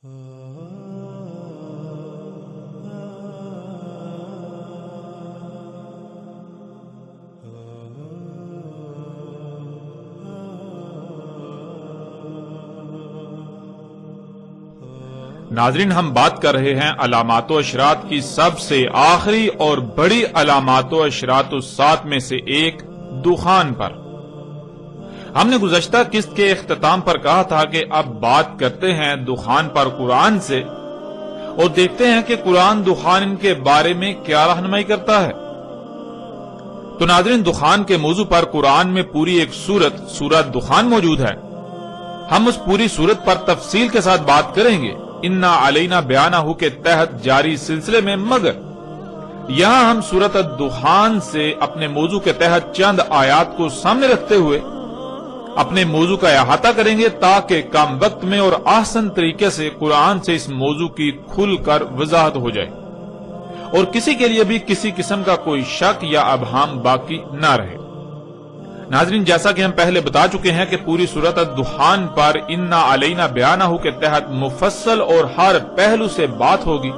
ناظرین، ہم بات کر رہے ہیں علامات و اشراط کی سب سے آخری اور بڑی علامات و اشراط الساعۃ میں سے ایک دخان پر۔ ہم نے گزشتہ قسط کے اختتام پر کہا تھا کہ اب بات کرتے ہیں دخان پر قرآن سے اور دیکھتے ہیں کہ قرآن دخان کے بارے میں کیا رہنمائی کرتا ہے۔ تو ناظرین، دخان کے موضوع پر قرآن میں پوری ایک سورہ دخان موجود ہے۔ ہم اس پوری سورت پر تفصیل کے ساتھ بات کریں گے انا علینا بیانہ کے تحت جاری سلسلے میں، مگر یہاں ہم سورۃ الدخان سے اپنے موضوع کے تحت چند آیات کو سامنے رکھتے ہوئے اپنے موضوع کا احاطہ کریں گے تاکہ کم وقت میں اور آسان طریقے سے قرآن سے اس موضوع کی کھل کر وضاحت ہو جائے اور کسی کے لیے بھی کسی قسم کا کوئی شک یا ابہام باقی نہ رہے۔ ناظرین، جیسا کہ ہم پہلے بتا چکے ہیں کہ پوری سورۃ الدخان پر انا علینا بیانہ کے تحت مفصل اور ہر پہلو سے بات ہوگی،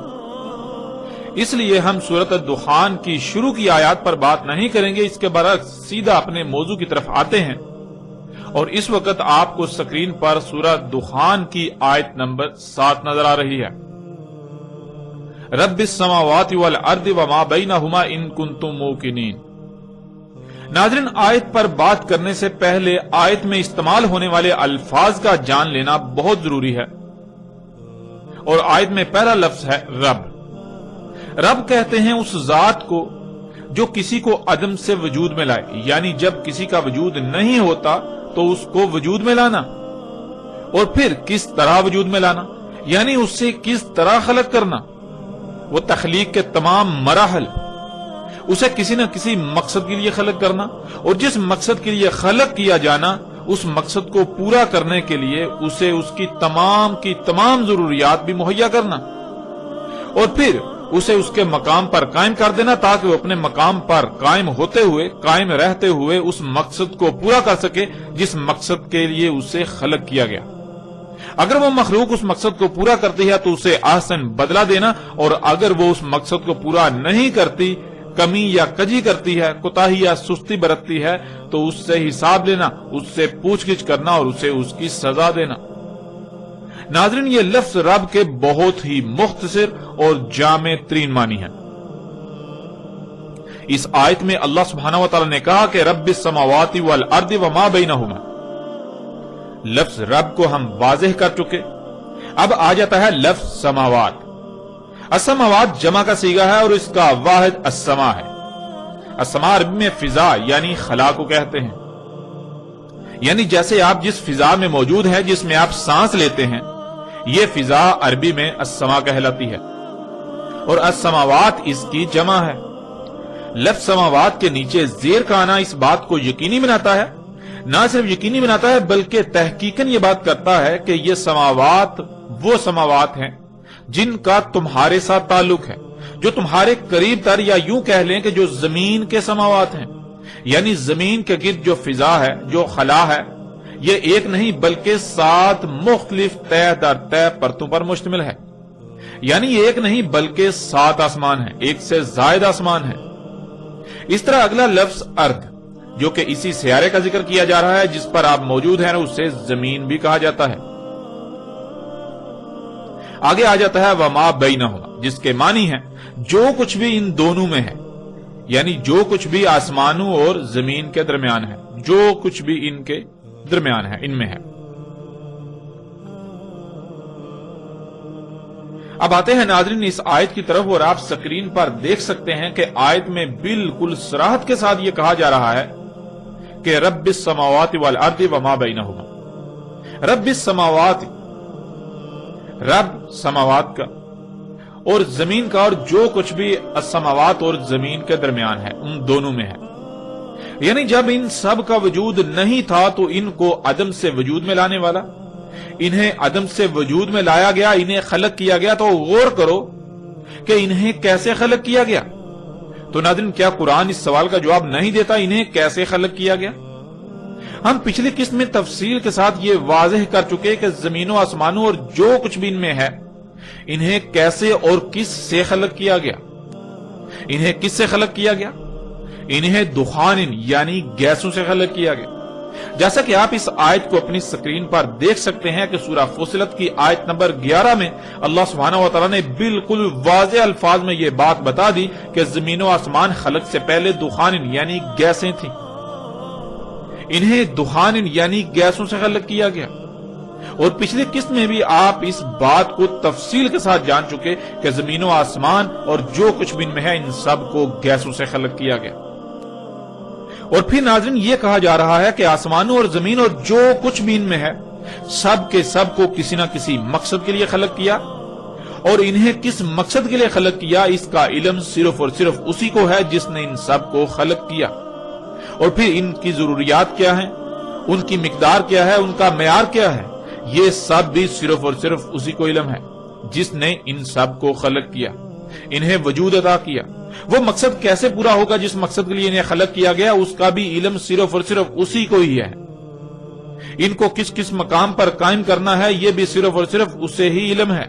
اس لیے ہم سورۃ الدخان کی شروع کی آیات پر بات نہیں کریں گے، اس کے برعکس سیدھا اپنے موضوع کی طرف آتے ہیں۔ اور اس وقت آپ کو سکرین پر سورۃ دخان کی آیت نمبر 7 نظر آ رہی ہے۔ رب السماوات والارض وما بینہما ان کنتم موقنین۔ ناظرین، آیت پر بات کرنے سے پہلے آیت میں استعمال ہونے والے الفاظ کا جان لینا بہت ضروری ہے، اور آیت میں پہلا لفظ ہے رب۔ رب کہتے ہیں اس ذات کو جو کسی کو عدم سے وجود میں لائے، یعنی جب کسی کا وجود نہیں ہوتا تو اس کو وجود میں لانا، اور پھر کس طرح وجود میں لانا، یعنی اس سے کس طرح خلق کرنا، وہ تخلیق کے تمام مراحل، اسے کسی نہ کسی مقصد کے لیے خلق کرنا، اور جس مقصد کے لیے خلق کیا جانا اس مقصد کو پورا کرنے کے لیے اسے اس کی تمام ضروریات بھی مہیا کرنا، اور پھر اسے اس کے مقام پر قائم کر دینا تاکہ وہ اپنے مقام پر قائم رہتے ہوئے اس مقصد کو پورا کر سکے جس مقصد کے لیے اسے خلق کیا گیا۔ اگر وہ مخلوق اس مقصد کو پورا کرتی ہے تو اسے احسن بدلہ دینا، اور اگر وہ اس مقصد کو پورا نہیں کرتی، کمی یا کجی کرتی ہے، کوتاہی یا سستی برتتی ہے، تو اس سے حساب لینا، اس سے پوچھ گچھ کرنا اور اسے اس کی سزا دینا۔ ناظرین، یہ لفظ رب کے بہت ہی مختصر اور جامع ترین معنی ہے۔ اس آیت میں اللہ سبحانہ و تعالی نے کہا کہ رب السماوات والارض وما بینہما۔ لفظ رب کو ہم واضح کر چکے، اب آ جاتا ہے لفظ سماوات۔ السماوات جمع کا صیغہ ہے اور اس کا واحد السما ہے۔ السما عربی میں فضا یعنی خلا کو کہتے ہیں، یعنی جیسے آپ جس فضا میں موجود ہیں، جس میں آپ سانس لیتے ہیں، یہ فضا عربی میں السما کہلاتی ہے، اور السماوات اس کی جمع ہے۔ لفظ سماوات کے نیچے زیر کا آنا اس بات کو یقینی بناتا ہے، نہ صرف یقینی بناتا ہے بلکہ تحقیقاً یہ بات کرتا ہے کہ یہ سماوات وہ سماوات ہیں جن کا تمہارے ساتھ تعلق ہے، جو تمہارے قریب تر، یا یوں کہہ لیں کہ جو زمین کے سماوات ہیں، یعنی زمین کے گرد جو فضا ہے، جو خلا ہے، یہ ایک نہیں بلکہ 7 مختلف طے در طے پرتوں پر مشتمل ہے، یعنی ایک نہیں بلکہ 7 آسمان ہیں، ایک سے زائد آسمان ہیں۔ اس طرح اگلا لفظ ارض، جو کہ اسی سیارے کا ذکر کیا جا رہا ہے جس پر آپ موجود ہیں، اسے زمین بھی کہا جاتا ہے۔ آگے آ جاتا ہے وما بینہما، جس کے معنی ہے جو کچھ بھی ان دونوں میں ہے، یعنی جو کچھ بھی آسمانوں اور زمین کے درمیان ہے، جو کچھ بھی ان کے درمیان ہے، ان میں ہے۔ اب آتے ہیں ناظرین اس آیت کی طرف، اور آپ سکرین پر دیکھ سکتے ہیں کہ آیت میں بالکل صراحت کے ساتھ یہ کہا جا رہا ہے کہ رب السماوات والارض وما بینہما۔ رب السماوات، رب سماوات کا اور زمین کا، اور جو کچھ بھی السماوات اور زمین کے درمیان ہے، ان دونوں میں ہے، یعنی جب ان سب کا وجود نہیں تھا تو ان کو عدم سے وجود میں لانے والا، انہیں عدم سے وجود میں لایا گیا، انہیں خلق کیا گیا۔ تو غور کرو کہ انہیں کیسے خلق کیا گیا۔ تو ناظرین، کیا قرآن اس سوال کا جواب نہیں دیتا انہیں کیسے خلق کیا گیا؟ ہم پچھلی قسط میں تفصیل کے ساتھ یہ واضح کر چکے کہ زمین و آسمانوں اور جو کچھ بھی ان میں ہے انہیں کیسے اور کس سے خلق کیا گیا۔ انہیں کس سے خلق کیا گیا؟ انہیں دخان یعنی گیسوں سے خلق کیا گیا۔ جیسا کہ آپ اس آیت کو اپنی سکرین پر دیکھ سکتے ہیں کہ سورہ فصلت کی آیت نمبر 11 میں اللہ سبحانہ و تعالیٰ نے بالکل واضح الفاظ میں یہ بات بتا دی کہ زمین و آسمان خلق سے پہلے دخان یعنی گیسیں تھیں۔ انہیں دخان یعنی گیسوں سے خلق کیا گیا۔ اور پچھلی قسط میں بھی آپ اس بات کو تفصیل کے ساتھ جان چکے کہ زمین و آسمان اور جو کچھ بھی ان میں ہے ان سب کو گیسوں سے خلق کیا گیا۔ اور پھر ناظرین یہ کہا جا رہا ہے کہ آسمانوں اور زمین اور جو کچھ بھی ان میں ہے سب کے سب کو کسی نہ کسی مقصد کے لیے خلق کیا، اور انہیں کس مقصد کے لیے خلق کیا اس کا علم صرف اور صرف اسی کو ہے جس نے ان سب کو خلق کیا۔ اور پھر ان کی ضروریات کیا ہیں، ان کی مقدار کیا ہے، ان کا معیار کیا ہے، یہ سب بھی صرف اور صرف اسی کو علم ہے جس نے ان سب کو خلق کیا، انہیں وجود عطا کیا۔ وہ مقصد کیسے پورا ہوگا جس مقصد کے لیے انہیں خلق کیا گیا اس کا بھی علم صرف اور صرف اسی کو ہی ہے۔ ان کو کس کس مقام پر قائم کرنا ہے یہ بھی صرف اور صرف اسے ہی علم ہے۔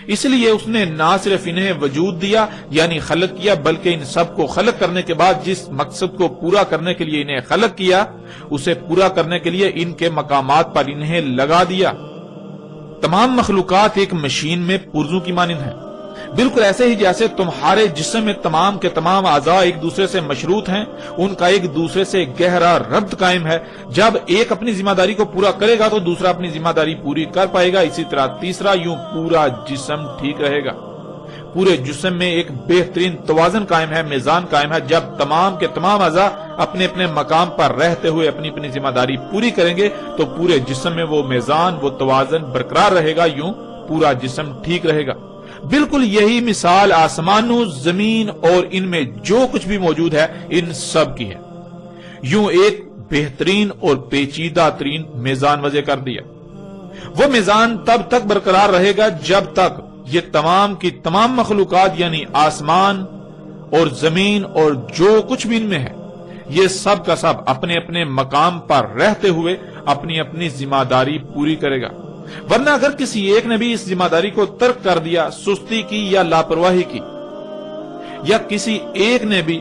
اس لیے اس نے نہ صرف انہیں وجود دیا یعنی خلق کیا، بلکہ ان سب کو خلق کرنے کے بعد جس مقصد کو پورا کرنے کے لیے انہیں خلق کیا اسے پورا کرنے کے لیے ان کے مقامات پر انہیں لگا دیا۔ تمام مخلوقات ایک مشین میں پرزوں کی مانند ہیں، بالکل ایسے ہی جیسے تمہارے جسم میں تمام کے تمام اعضاء ایک دوسرے سے مشروط ہیں، ان کا ایک دوسرے سے گہرا ربط قائم ہے۔ جب ایک اپنی ذمہ داری کو پورا کرے گا تو دوسرا اپنی ذمہ داری پوری کر پائے گا، اسی طرح تیسرا، یوں پورا جسم ٹھیک رہے گا۔ پورے جسم میں ایک بہترین توازن قائم ہے، میزان قائم ہے۔ جب تمام کے تمام اعضاء اپنے اپنے مقام پر رہتے ہوئے اپنی اپنی ذمہ داری پوری کریں گے تو پورے جسم میں وہ میزان، وہ توازن برقرار رہے گا، یوں پورا جسم ٹھیک رہے گا۔ بالکل یہی مثال آسمانوں، زمین اور ان میں جو کچھ بھی موجود ہے ان سب کی ہے۔ یوں ایک بہترین اور پیچیدہ ترین میزان وضع کر دیا۔ وہ میزان تب تک برقرار رہے گا جب تک یہ تمام کی تمام مخلوقات یعنی آسمان اور زمین اور جو کچھ بھی ان میں ہے یہ سب کا سب اپنے اپنے مقام پر رہتے ہوئے اپنی اپنی ذمہ داری پوری کرے گا۔ ورنہ اگر کسی ایک نے بھی اس ذمہ داری کو ترک کر دیا، سستی کی یا لاپرواہی کی، یا کسی ایک نے بھی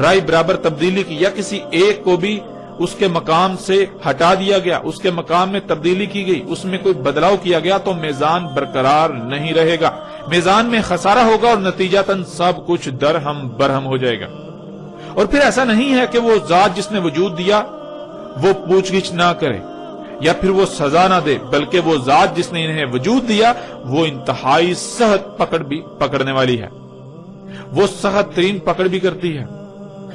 رائے برابر تبدیلی کی، یا کسی ایک کو بھی اس کے مقام سے ہٹا دیا گیا، اس کے مقام میں تبدیلی کی گئی، اس میں کوئی بدلاؤ کیا گیا تو میزان برقرار نہیں رہے گا، میزان میں خسارہ ہوگا اور نتیجتاً سب کچھ درہم برہم ہو جائے گا۔ اور پھر ایسا نہیں ہے کہ وہ ذات جس نے وجود دیا وہ پوچھ گچھ نہ کرے یا پھر وہ سزا نہ دے، بلکہ وہ ذات جس نے انہیں وجود دیا وہ انتہائی سخت پکڑ بھی پکڑنے والی ہے، وہ سخت ترین پکڑ بھی کرتی ہے،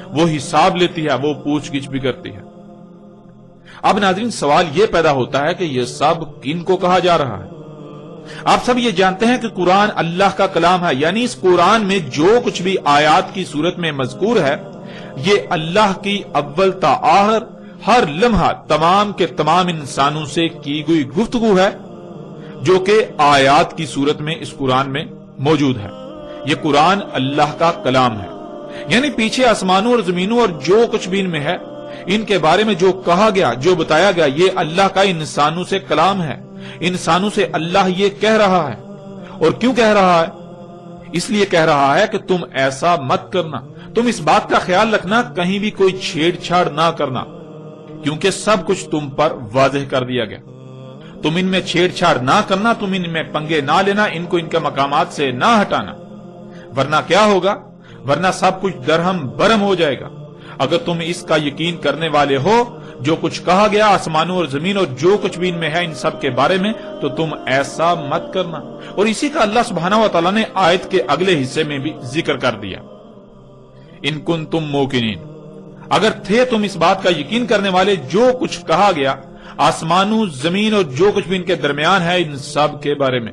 وہ حساب لیتی ہے، وہ پوچھ گچھ بھی کرتی ہے۔ اب ناظرین سوال یہ پیدا ہوتا ہے کہ یہ سب کن کو کہا جا رہا ہے؟ آپ سب یہ جانتے ہیں کہ قرآن اللہ کا کلام ہے، یعنی اس قرآن میں جو کچھ بھی آیات کی صورت میں مذکور ہے یہ اللہ کی اول تا آخر ہر لمحہ تمام کے تمام انسانوں سے کی گئی گفتگو ہے جو کہ آیات کی صورت میں اس قرآن میں موجود ہے۔ یہ قرآن اللہ کا کلام ہے، یعنی پیچھے آسمانوں اور زمینوں اور جو کچھ بھی ان میں ہے ان کے بارے میں جو کہا گیا، جو بتایا گیا، یہ اللہ کا انسانوں سے کلام ہے۔ انسانوں سے اللہ یہ کہہ رہا ہے، اور کیوں کہہ رہا ہے؟ اس لیے کہہ رہا ہے کہ تم ایسا مت کرنا، تم اس بات کا خیال رکھنا کہیں بھی کوئی چھیڑ چھاڑ نہ کرنا، کیونکہ سب کچھ تم پر واضح کر دیا گیا۔ تم ان میں چھیڑ چھاڑ نہ کرنا، تم ان میں پنگے نہ لینا، ان کو ان کے مقامات سے نہ ہٹانا، ورنہ کیا ہوگا؟ ورنہ سب کچھ درہم برہم ہو جائے گا۔ اگر تم اس کا یقین کرنے والے ہو جو کچھ کہا گیا آسمانوں اور زمین اور جو کچھ بھی ان میں ہے ان سب کے بارے میں، تو تم ایسا مت کرنا۔ اور اسی کا اللہ سبحانہ و تعالیٰ نے آیت کے اگلے حصے میں بھی ذکر کر دیا، ان کنتم موقنین، اگر تھے تم اس بات کا یقین کرنے والے جو کچھ کہا گیا آسمانوں، زمین اور جو کچھ بھی ان کے درمیان ہے ان سب کے بارے میں۔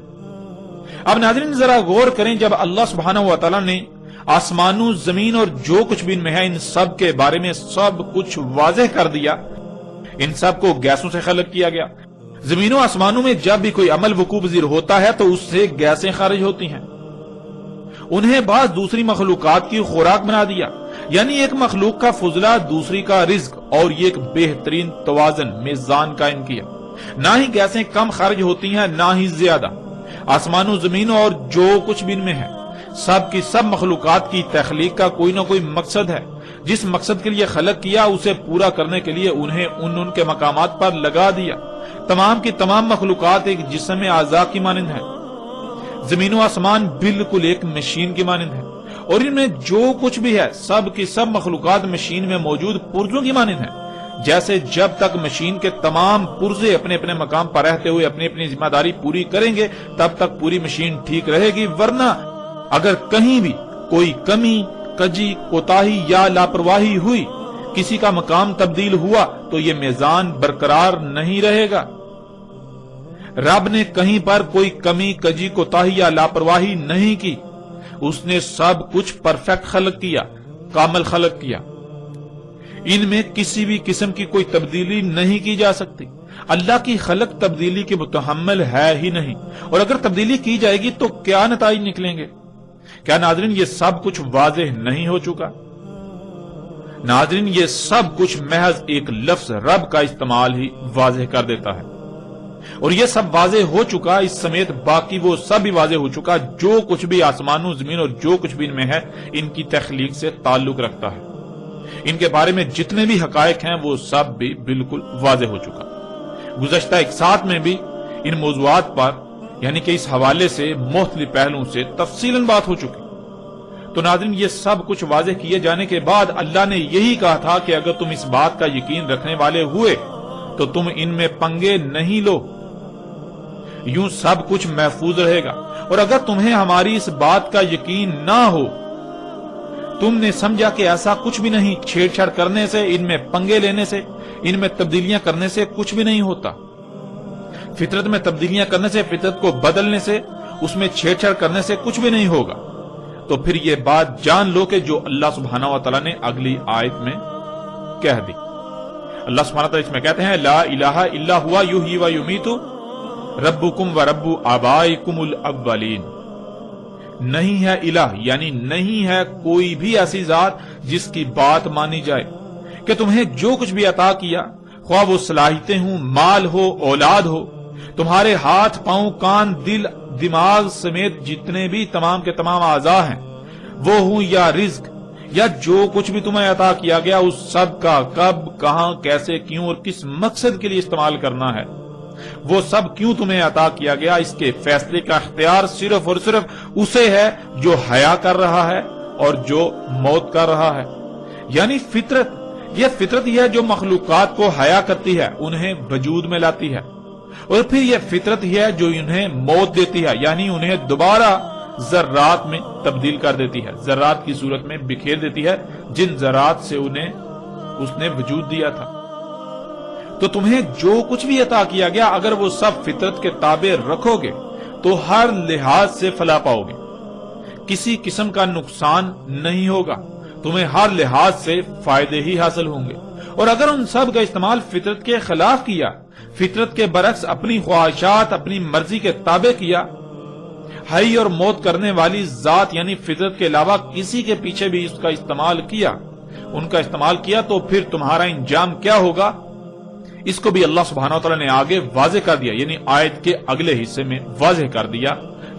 اب ناظرین ذرا غور کریں، جب اللہ سبحانہ و تعالیٰ نے آسمانوں، زمین اور جو کچھ بھی ان میں ہے ان سب کے بارے میں سب کچھ واضح کر دیا، ان سب کو گیسوں سے خلق کیا گیا۔ زمینوں آسمانوں میں جب بھی کوئی عمل وقوع پذیر ہوتا ہے تو اس سے گیسیں خارج ہوتی ہیں، انہیں بعض دوسری مخلوقات کی خوراک بنا دیا، یعنی ایک مخلوق کا فضلہ دوسری کا رزق، اور یہ ایک بہترین توازن میزان قائم کیا۔ نہ ہی گیسیں کم خرچ ہوتی ہیں نہ ہی زیادہ۔ آسمان و زمین اور جو کچھ بھی ان میں ہے، سب کی سب مخلوقات کی تخلیق کا کوئی نہ کوئی مقصد ہے۔ جس مقصد کے لیے خلق کیا اسے پورا کرنے کے لیے انہیں ان کے مقامات پر لگا دیا۔ تمام کی تمام مخلوقات ایک جسم اعضاء کی مانند ہے۔ زمین و آسمان بالکل ایک مشین کی مانند ہے، اور ان میں جو کچھ بھی ہے سب کی سب مخلوقات مشین میں موجود پرزوں کی مانند ہے۔ جیسے جب تک مشین کے تمام پرزے اپنے اپنے مقام پر رہتے ہوئے اپنی اپنی ذمہ داری پوری کریں گے تب تک پوری مشین ٹھیک رہے گی، ورنہ اگر کہیں بھی کوئی کمی، کجی، کوتاہی یا لاپرواہی ہوئی، کسی کا مقام تبدیل ہوا تو یہ میزان برقرار نہیں رہے گا۔ رب نے کہیں پر کوئی کمی، کجی، کوتاہی یا لاپرواہی نہیں کی۔ اس نے سب کچھ پرفیکٹ خلق کیا، کامل خلق کیا۔ ان میں کسی بھی قسم کی کوئی تبدیلی نہیں کی جا سکتی۔ اللہ کی خلق تبدیلی کے متحمل ہے ہی نہیں، اور اگر تبدیلی کی جائے گی تو کیا نتائج نکلیں گے؟ کیا ناظرین یہ سب کچھ واضح نہیں ہو چکا؟ ناظرین یہ سب کچھ محض ایک لفظ رب کا استعمال ہی واضح کر دیتا ہے، اور یہ سب واضح ہو چکا، اس سمیت باقی وہ سب بھی واضح ہو چکا جو کچھ بھی آسمانوں زمین اور جو کچھ بھی ان میں ہے ان کی تخلیق سے تعلق رکھتا ہے۔ ان کے بارے میں جتنے بھی حقائق ہیں وہ سب بھی بالکل واضح ہو چکا۔ گزشتہ ایک ساتھ میں بھی ان موضوعات پر یعنی کہ اس حوالے سے مختلف پہلوؤں سے تفصیلاً بات ہو چکی۔ تو ناظرین یہ سب کچھ واضح کیے جانے کے بعد اللہ نے یہی کہا تھا کہ اگر تم اس بات کا یقین رکھنے والے ہوئے تو تم ان میں پنگے نہیں لو، یوں سب کچھ محفوظ رہے گا۔ اور اگر تمہیں ہماری اس بات کا یقین نہ ہو، تم نے سمجھا کہ ایسا کچھ بھی نہیں، چھیڑ چھاڑ کرنے سے، ان میں پنگے لینے سے، ان میں تبدیلیاں کرنے سے کچھ بھی نہیں ہوتا۔ فطرت میں تبدیلیاں کرنے سے، فطرت کو بدلنے سے، اس میں چھیڑ چھاڑ کرنے سے کچھ بھی نہیں ہوگا۔ تو پھر یہ بات جان لو کہ جو اللہ سبحانہ و تعالیٰ نے اگلی آیت میں کہہ دی۔ اللہ سبحانہ و تعالیٰ اس میں کہتے ہیں لا الہ الا ہوا یحیی و یمیت ربکم و رب آبائکم الاولین۔ نہیں ہے الہ یعنی نہیں ہے کوئی بھی ایسی ذات جس کی بات مانی جائے کہ تمہیں جو کچھ بھی عطا کیا، خواہ وہ صلاحیتیں ہوں، مال ہو، اولاد ہو، تمہارے ہاتھ، پاؤں، کان، دل، دماغ سمیت جتنے بھی تمام کے تمام اعضاء ہیں وہ ہوں، یا رزق، یا جو کچھ بھی تمہیں عطا کیا گیا، اس سب کا کب، کہاں، کیسے، کیوں اور کس مقصد کے لیے استعمال کرنا ہے، وہ سب کیوں تمہیں عطا کیا گیا، اس کے فیصلے کا اختیار صرف اور صرف اسے ہے جو حیا کر رہا ہے اور جو موت کر رہا ہے۔ یعنی فطرت، یہ فطرت ہی ہے جو مخلوقات کو حیا کرتی ہے، انہیں وجود میں لاتی ہے، اور پھر یہ فطرت ہی ہے جو انہیں موت دیتی ہے، یعنی انہیں دوبارہ ذرات میں تبدیل کر دیتی ہے، ذرات کی صورت میں بکھیر دیتی ہے جن ذرات سے انہیں اس نے وجود دیا تھا۔ تو تمہیں جو کچھ بھی عطا کیا گیا اگر وہ سب فطرت کے تابع رکھو گے تو ہر لحاظ سے فلاح پاؤ گے، کسی قسم کا نقصان نہیں ہوگا، تمہیں ہر لحاظ سے فائدے ہی حاصل ہوں گے۔ اور اگر ان سب کا استعمال فطرت کے خلاف کیا، فطرت کے برعکس اپنی خواہشات، اپنی مرضی کے تابع کیا، حی اور موت کرنے والی ذات یعنی فطرت کے علاوہ کسی کے پیچھے بھی اس کا استعمال کیا، ان کا استعمال کیا، تو پھر تمہارا انجام کیا ہوگا، اس کو بھی اللہ سبحانہ وتعالی نے آگے واضح کر دیا، یعنی آیت کے اگلے حصے میں واضح کر دیا۔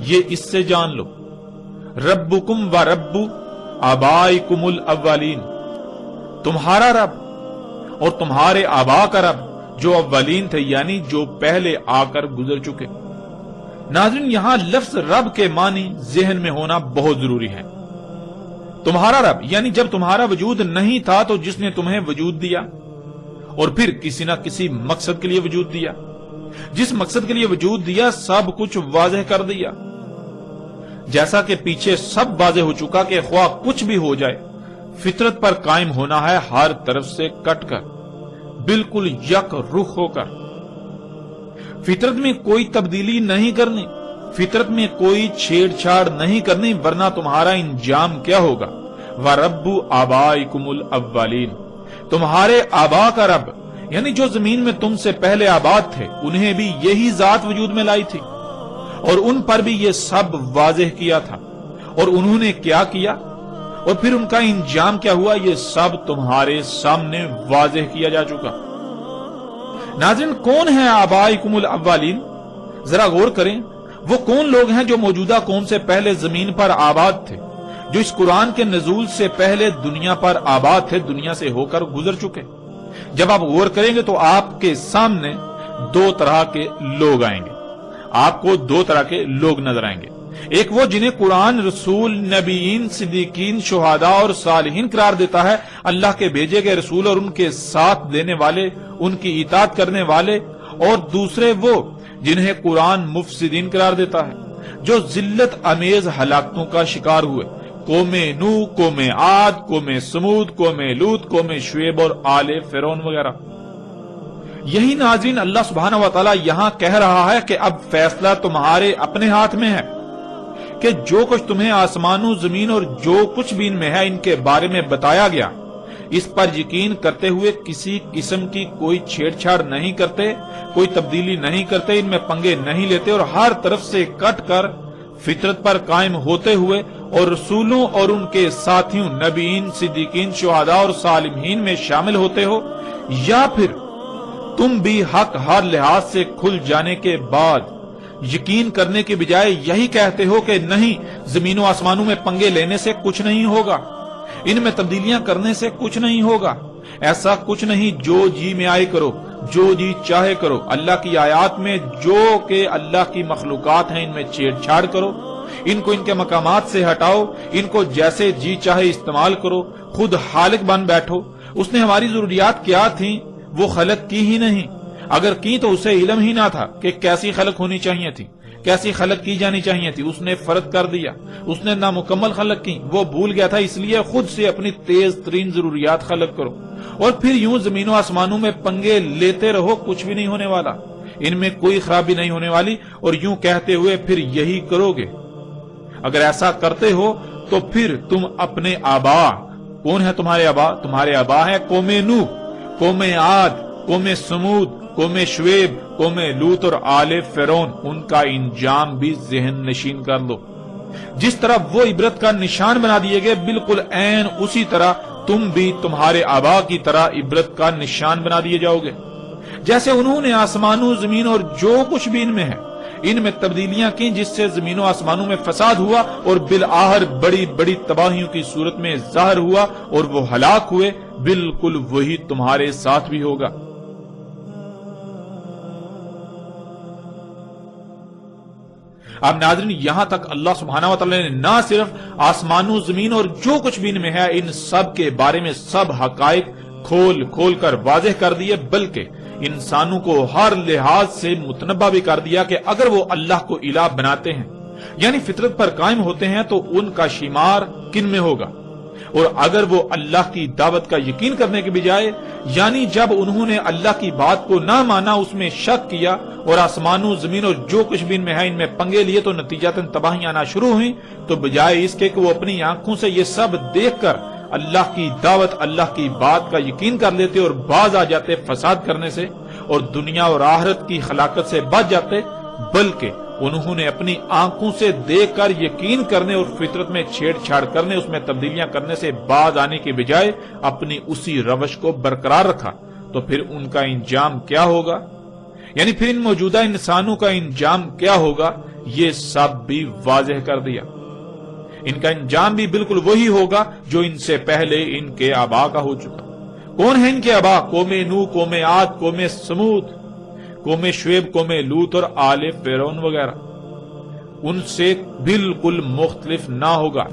یہ اس سے جان لو، ربکم و رب آبائکم الاولین، تمہارا رب اور تمہارے آبا کا رب جو اولین تھے، یعنی جو پہلے آ کر گزر چکے۔ ناظرین یہاں لفظ رب کے معنی ذہن میں ہونا بہت ضروری ہے۔ تمہارا رب یعنی جب تمہارا وجود نہیں تھا تو جس نے تمہیں وجود دیا، اور پھر کسی نہ کسی مقصد کے لیے وجود دیا، جس مقصد کے لیے وجود دیا سب کچھ واضح کر دیا، جیسا کہ پیچھے سب واضح ہو چکا کہ خواہ کچھ بھی ہو جائے فطرت پر قائم ہونا ہے، ہر طرف سے کٹ کر، بالکل یک رخ ہو کر، فطرت میں کوئی تبدیلی نہیں کرنی، فطرت میں کوئی چھیڑ چھاڑ نہیں کرنی، ورنہ تمہارا انجام کیا ہوگا، وَرَبُّ آبَائِكُمُ الْأَوَّلِينَ، تمہارے آبا کا رب یعنی جو زمین میں تم سے پہلے آباد تھے، انہیں بھی یہی ذات وجود میں لائی تھی، اور ان پر بھی یہ سب واضح کیا تھا، اور انہوں نے کیا کیا، اور پھر ان کا انجام کیا ہوا یہ سب تمہارے سامنے واضح کیا جا چکا۔ ناظرین، کون ہیں آبائکم الاولین؟ ذرا غور کریں، وہ کون لوگ ہیں جو موجودہ قوم سے پہلے زمین پر آباد تھے، جو اس قرآن کے نزول سے پہلے دنیا پر آباد تھے، دنیا سے ہو کر گزر چکے۔ جب آپ غور کریں گے تو آپ کے سامنے دو طرح کے لوگ آئیں گے، آپ کو دو طرح کے لوگ نظر آئیں گے۔ ایک وہ جنہیں قرآن رسول، نبیین، صدیقین، شہداء اور صالحین قرار دیتا ہے، اللہ کے بھیجے گئے رسول اور ان کے ساتھ دینے والے، ان کی اطاعت کرنے والے۔ اور دوسرے وہ جنہیں قرآن مفسدین قرار دیتا ہے، جو ذلت امیز ہلاکتوں کا شکار ہوئے، قوم نوح، قوم عاد، قوم سمود، قوم لوط، قوم شعیب اور آل فرعون وغیرہ۔ یہی ناظرین اللہ سبحانہ و تعالی یہاں کہہ رہا ہے کہ اب فیصلہ تمہارے اپنے ہاتھ میں ہے کہ جو کچھ تمہیں آسمانوں، زمین اور جو کچھ بھی ان میں ہے ان کے بارے میں بتایا گیا، اس پر یقین کرتے ہوئے کسی قسم کی کوئی چھیڑ چھاڑ نہیں کرتے، کوئی تبدیلی نہیں کرتے، ان میں پنگے نہیں لیتے، اور ہر طرف سے کٹ کر فطرت پر قائم ہوتے ہوئے اور رسولوں اور ان کے ساتھیوں، نبیین، صدیقین، شہداء اور صالحین میں شامل ہوتے ہو، یا پھر تم بھی حق ہر لحاظ سے کھل جانے کے بعد یقین کرنے کے بجائے یہی کہتے ہو کہ نہیں، زمین و آسمانوں میں پنگے لینے سے کچھ نہیں ہوگا، ان میں تبدیلیاں کرنے سے کچھ نہیں ہوگا، ایسا کچھ نہیں، جو جی میں آئے کرو، جو جی چاہے کرو، اللہ کی آیات میں جو کہ اللہ کی مخلوقات ہیں ان میں چھیڑ چھاڑ کرو، ان کو ان کے مقامات سے ہٹاؤ، ان کو جیسے جی چاہے استعمال کرو، خود خالق بن بیٹھو۔ اس نے ہماری ضروریات کیا تھیں وہ خلق کی ہی نہیں، اگر کی تو اسے علم ہی نہ تھا کہ کیسی خلق ہونی چاہیے تھی، کیسی خلق کی جانی چاہیے تھی، اس نے فرض کر دیا، اس نے نامکمل خلق کی، وہ بھول گیا تھا، اس لیے خود سے اپنی تیز ترین ضروریات خلق کرو، اور پھر یوں زمین و آسمانوں میں پنگے لیتے رہو، کچھ بھی نہیں ہونے والا، ان میں کوئی خرابی نہیں ہونے والی، اور یوں کہتے ہوئے پھر یہی کرو گے۔ اگر ایسا کرتے ہو تو پھر تم اپنے آبا، کون ہے تمہارے آبا؟ تمہارے آبا ہیں قوم نوح، قوم عاد، قوم سمود، قوم شعیب، قوم لوط اور آل فرعون، ان کا انجام بھی ذہن نشین کر لو۔ جس طرح وہ عبرت کا نشان بنا دیے گئے، بالکل عین اسی طرح تم بھی تمہارے آبا کی طرح عبرت کا نشان بنا دیے جاؤ گے۔ جیسے انہوں نے آسمانوں، زمین اور جو کچھ بھی ان میں ہے، ان میں تبدیلیاں کی، جس سے زمین و آسمانوں میں فساد ہوا اور بالآخر بڑی بڑی تباہیوں کی صورت میں ظاہر ہوا اور وہ ہلاک ہوئے، بالکل وہی تمہارے ساتھ بھی ہوگا۔ اب ناظرین، یہاں تک اللہ سبحانہ و تعالی نے نہ صرف آسمانوں، زمین اور جو کچھ بھی ان میں ہے ان سب کے بارے میں سب حقائق کھول کھول کر واضح کر دیے، بلکہ انسانوں کو ہر لحاظ سے متنبہ بھی کر دیا کہ اگر وہ اللہ کو الہ بناتے ہیں، یعنی فطرت پر قائم ہوتے ہیں، تو ان کا شمار کن میں ہوگا، اور اگر وہ اللہ کی دعوت کا یقین کرنے کے بجائے، یعنی جب انہوں نے اللہ کی بات کو نہ مانا، اس میں شک کیا اور آسمانوں، زمین اور جو کچھ بھی ان میں ہے ان میں پنگے لیے، تو نتیجتاً تباہیاں آنا شروع ہوئیں، تو بجائے اس کے کہ وہ اپنی آنکھوں سے یہ سب دیکھ کر اللہ کی دعوت، اللہ کی بات کا یقین کر لیتے اور باز آ جاتے فساد کرنے سے اور دنیا اور آخرت کی ہلاکت سے بچ جاتے، بلکہ انہوں نے اپنی آنکھوں سے دیکھ کر یقین کرنے اور فطرت میں چھیڑ چھاڑ کرنے، اس میں تبدیلیاں کرنے سے باز آنے کے بجائے اپنی اسی روش کو برقرار رکھا، تو پھر ان کا انجام کیا ہوگا؟ یعنی پھر ان موجودہ انسانوں کا انجام کیا ہوگا؟ یہ سب بھی واضح کر دیا۔ ان کا انجام بھی بالکل وہی ہوگا جو ان سے پہلے ان کے آبا کا ہو چکا۔ کون ہے ان کے آبا؟ قوم نوح، قوم عاد، قوم سمود، قوم شعیب، قوم لوط اور آل فرعون وغیرہ۔ ان سے بالکل مختلف نہ ہوگا،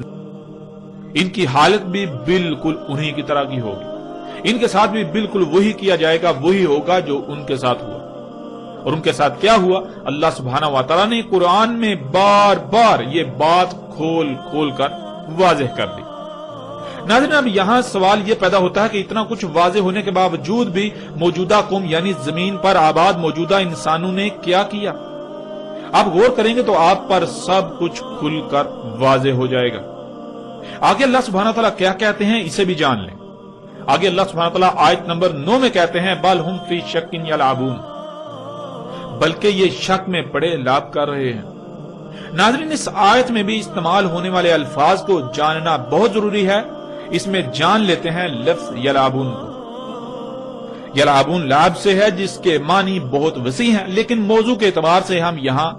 ان کی حالت بھی بالکل انہی کی طرح کی ہوگی، ان کے ساتھ بھی بالکل وہی کیا جائے گا، وہی ہوگا جو ان کے ساتھ ہوا۔ اور ان کے ساتھ کیا ہوا؟ اللہ سبحانہ و تعالیٰ نے قرآن میں بار بار یہ بات کھول کھول کر واضح کر دی۔ ناظرین، اب یہاں سوال یہ پیدا ہوتا ہے کہ اتنا کچھ واضح ہونے کے باوجود بھی موجودہ قوم یعنی زمین پر آباد موجودہ انسانوں نے کیا کیا؟ آپ غور کریں گے تو آپ پر سب کچھ کھل کر واضح ہو جائے گا۔ آگے اللہ سبحانہ تعالیٰ کیا کہتے ہیں اسے بھی جان لیں۔ آگے اللہ سبحانہ تعالیٰ آیت نمبر 9 میں کہتے ہیں بل ہم فی شک یلعبون، بلکہ یہ شک میں پڑے لعب کر رہے ہیں۔ ناظرین، اس آیت میں بھی استعمال ہونے والے الفاظ کو جاننا بہت ضروری ہے۔ اس میں جان لیتے ہیں لفظ یلعبون کو۔ یلعبون لعب سے ہے، جس کے معنی بہت وسیع ہیں، لیکن موضوع کے اعتبار سے ہم یہاں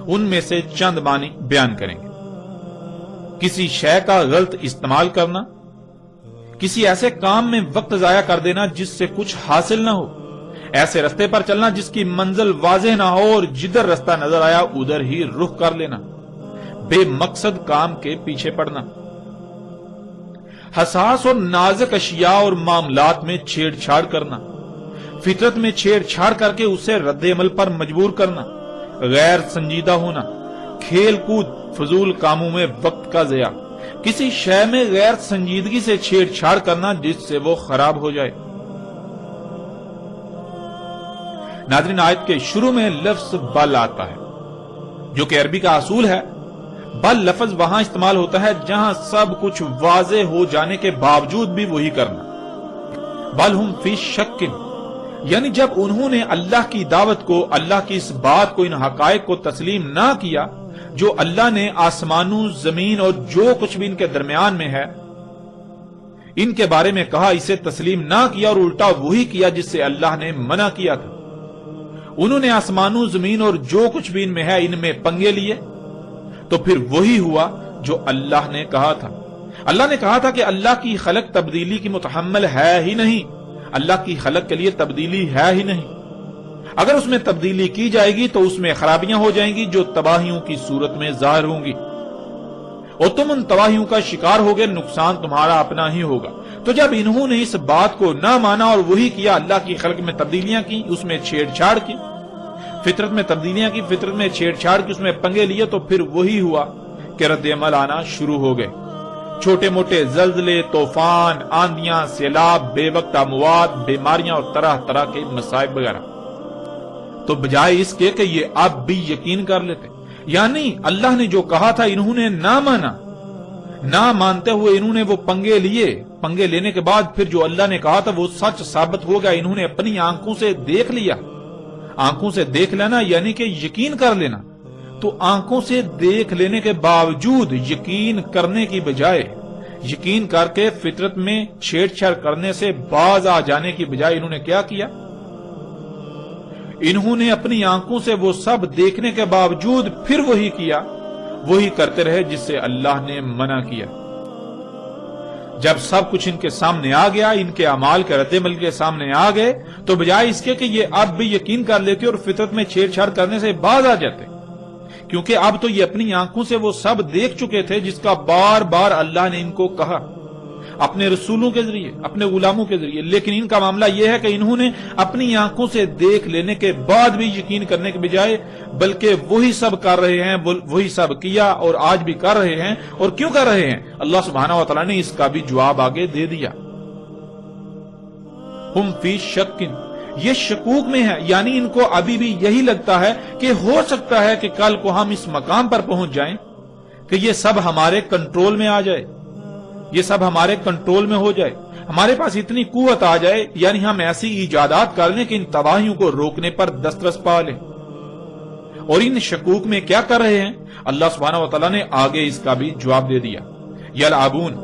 ان میں سے چند معنی بیان کریں گے۔ کسی شے کا غلط استعمال کرنا، کسی ایسے کام میں وقت ضائع کر دینا جس سے کچھ حاصل نہ ہو، ایسے رستے پر چلنا جس کی منزل واضح نہ ہو اور جدھر رستہ نظر آیا ادھر ہی رخ کر لینا، بے مقصد کام کے پیچھے پڑنا، حساس اور نازک اشیاء اور معاملات میں چھیڑ چھاڑ کرنا، فطرت میں چھیڑ چھاڑ کر کے اسے رد عمل پر مجبور کرنا، غیر سنجیدہ ہونا، کھیل کود، فضول کاموں میں وقت کا ضیاع، کسی شے میں غیر سنجیدگی سے چھیڑ چھاڑ کرنا جس سے وہ خراب ہو جائے۔ ناظرین، آیت کے شروع میں لفظ بل آتا ہے، جو کہ عربی کا اصول ہے۔ بل لفظ وہاں استعمال ہوتا ہے جہاں سب کچھ واضح ہو جانے کے باوجود بھی وہی کرنا۔ بل ہم فی شک، یعنی جب انہوں نے اللہ کی دعوت کو، اللہ کی اس بات کو، ان حقائق کو تسلیم نہ کیا جو اللہ نے آسمانوں، زمین اور جو کچھ بھی ان کے درمیان میں ہے ان کے بارے میں کہا، اسے تسلیم نہ کیا اور الٹا وہی کیا جس سے اللہ نے منع کیا تھا۔ انہوں نے آسمانوں، زمین اور جو کچھ بھی ان میں ہے ان میں پنگے لیے، تو پھر وہی ہوا جو اللہ نے کہا تھا۔ اللہ نے کہا تھا کہ اللہ کی خلق تبدیلی کی متحمل ہے ہی نہیں، اللہ کی خلق کے لیے تبدیلی ہے ہی نہیں۔ اگر اس میں تبدیلی کی جائے گی تو اس میں خرابیاں ہو جائیں گی جو تباہیوں کی صورت میں ظاہر ہوں گی، اور تم ان تباہیوں کا شکار ہوگے، نقصان تمہارا اپنا ہی ہوگا۔ تو جب انہوں نے اس بات کو نہ مانا اور وہی کیا، اللہ کی خلق میں تبدیلیاں کی، اس میں چھیڑ چھاڑ کی، فطرت میں تبدیلیاں کی، فطرت میں چھیڑ چھاڑ کی، اس میں پنگے لیے، تو پھر وہی ہوا کہ رد عمل آنا شروع ہو گئے۔ چھوٹے موٹے زلزلے، طوفان، آندیاں، سیلاب، بے وقت اموات، بیماریاں اور طرح طرح کے مصائب وغیرہ۔ تو بجائے اس کے کہ یہ اب بھی یقین کر لیتے، یعنی اللہ نے جو کہا تھا انہوں نے نہ مانا، نہ مانتے ہوئے انہوں نے وہ پنگے لیے، پنگے لینے کے بعد پھر جو اللہ نے کہا تھا وہ سچ ثابت ہو گیا، انہوں نے اپنی آنکھوں سے دیکھ لیا۔ آنکھوں سے دیکھ لینا یعنی کہ یقین کر لینا، تو آنکھوں سے دیکھ لینے کے باوجود یقین کرنے کی بجائے، یقین کر کے فطرت میں چھیڑ چھاڑ کرنے سے باز آ جانے کی بجائے انہوں نے کیا کیا؟ انہوں نے اپنی آنکھوں سے وہ سب دیکھنے کے باوجود پھر وہی کیا، وہی کرتے رہے جس سے اللہ نے منع کیا۔ جب سب کچھ ان کے سامنے آ گیا، ان کے اعمال کے رد عمل کے سامنے آ گئے، تو بجائے اس کے کہ یہ اب بھی یقین کر لیتے اور فطرت میں چھیڑ چھاڑ کرنے سے باز آ جاتے، کیونکہ اب تو یہ اپنی آنکھوں سے وہ سب دیکھ چکے تھے جس کا بار بار اللہ نے ان کو کہا، اپنے رسولوں کے ذریعے، اپنے غلاموں کے ذریعے۔ لیکن ان کا معاملہ یہ ہے کہ انہوں نے اپنی آنکھوں سے دیکھ لینے کے بعد بھی یقین کرنے کے بجائے بلکہ وہی سب کر رہے ہیں، وہی سب کیا اور آج بھی کر رہے ہیں۔ اور کیوں کر رہے ہیں؟ اللہ سبحانہ و تعالیٰ نے اس کا بھی جواب آگے دے دیا۔ ہم فی شک، یہ شکوک میں ہے، یعنی ان کو ابھی بھی یہی لگتا ہے کہ ہو سکتا ہے کہ کل کو ہم اس مقام پر پہنچ جائیں کہ یہ سب ہمارے کنٹرول میں آ جائے، یہ سب ہمارے کنٹرول میں ہو جائے، ہمارے پاس اتنی قوت آ جائے، یعنی ہم ایسی ایجادات کر لیں کہ ان تباہیوں کو روکنے پر دسترس پا لیں۔ اور ان شکوک میں کیا کر رہے ہیں؟ اللہ سبحانہ و تعالیٰ نے آگے اس کا بھی جواب دے دیا۔ یلعبون،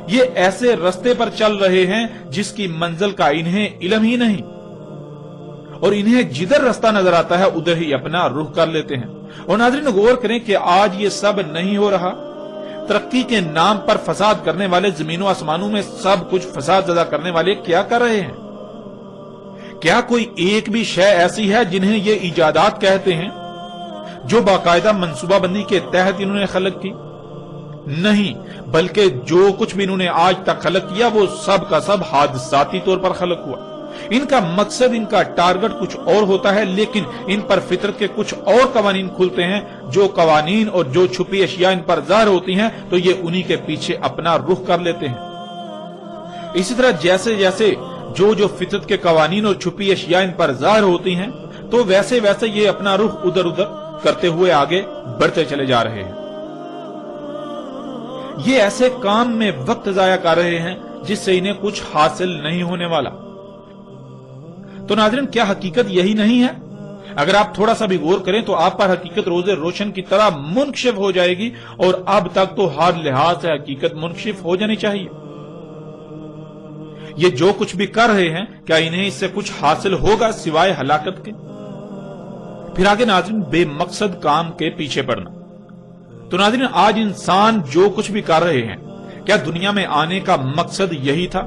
یہ ایسے رستے پر چل رہے ہیں جس کی منزل کا انہیں علم ہی نہیں، اور انہیں جدھر رستہ نظر آتا ہے ادھر ہی اپنا رخ کر لیتے ہیں۔ اور ناظرین غور کریں کہ آج یہ سب نہیں ہو رہا۔ ترقی کے نام پر فساد کرنے والے، زمین و آسمانوں میں سب کچھ فساد زدہ کرنے والے کیا کر رہے ہیں؟ کیا کوئی ایک بھی شے ایسی ہے جنہیں یہ ایجادات کہتے ہیں جو باقاعدہ منصوبہ بندی کے تحت انہوں نے خلق کی؟ نہیں، بلکہ جو کچھ بھی انہوں نے آج تک خلق کیا وہ سب کا سب حادثاتی طور پر خلق ہوا۔ ان کا مقصد، ان کا ٹارگٹ کچھ اور ہوتا ہے، لیکن ان پر فطرت کے کچھ اور قوانین کھلتے ہیں۔ جو قوانین اور جو چھپی اشیاء ان پر ظاہر ہوتی ہیں تو یہ انہی کے پیچھے اپنا رخ کر لیتے ہیں۔ اسی طرح جیسے جیسے جو فطرت کے قوانین اور چھپی اشیاء ان پر ظاہر ہوتی ہیں تو ویسے ویسے یہ اپنا رخ ادھر ادھر کرتے ہوئے آگے بڑھتے چلے جا رہے ہیں۔ یہ ایسے کام میں وقت ضائع کر رہے ہیں جس سے انہیں کچھ حاصل نہیں ہونے والا۔ تو ناظرین، کیا حقیقت یہی نہیں ہے اگر آپ تھوڑا سا بھی غور کریں تو آپ پر حقیقت روز روشن کی طرح منکشف ہو جائے گی، اور اب تک تو ہر لحاظ سے حقیقت منکشف ہو جانی چاہیے۔ یہ جو کچھ بھی کر رہے ہیں، کیا انہیں اس سے کچھ حاصل ہوگا سوائے ہلاکت کے؟ پھر آگے ناظرین، بے مقصد کام کے پیچھے پڑنا۔ تو ناظرین، آج انسان جو کچھ بھی کر رہے ہیں، کیا دنیا میں آنے کا مقصد یہی تھا؟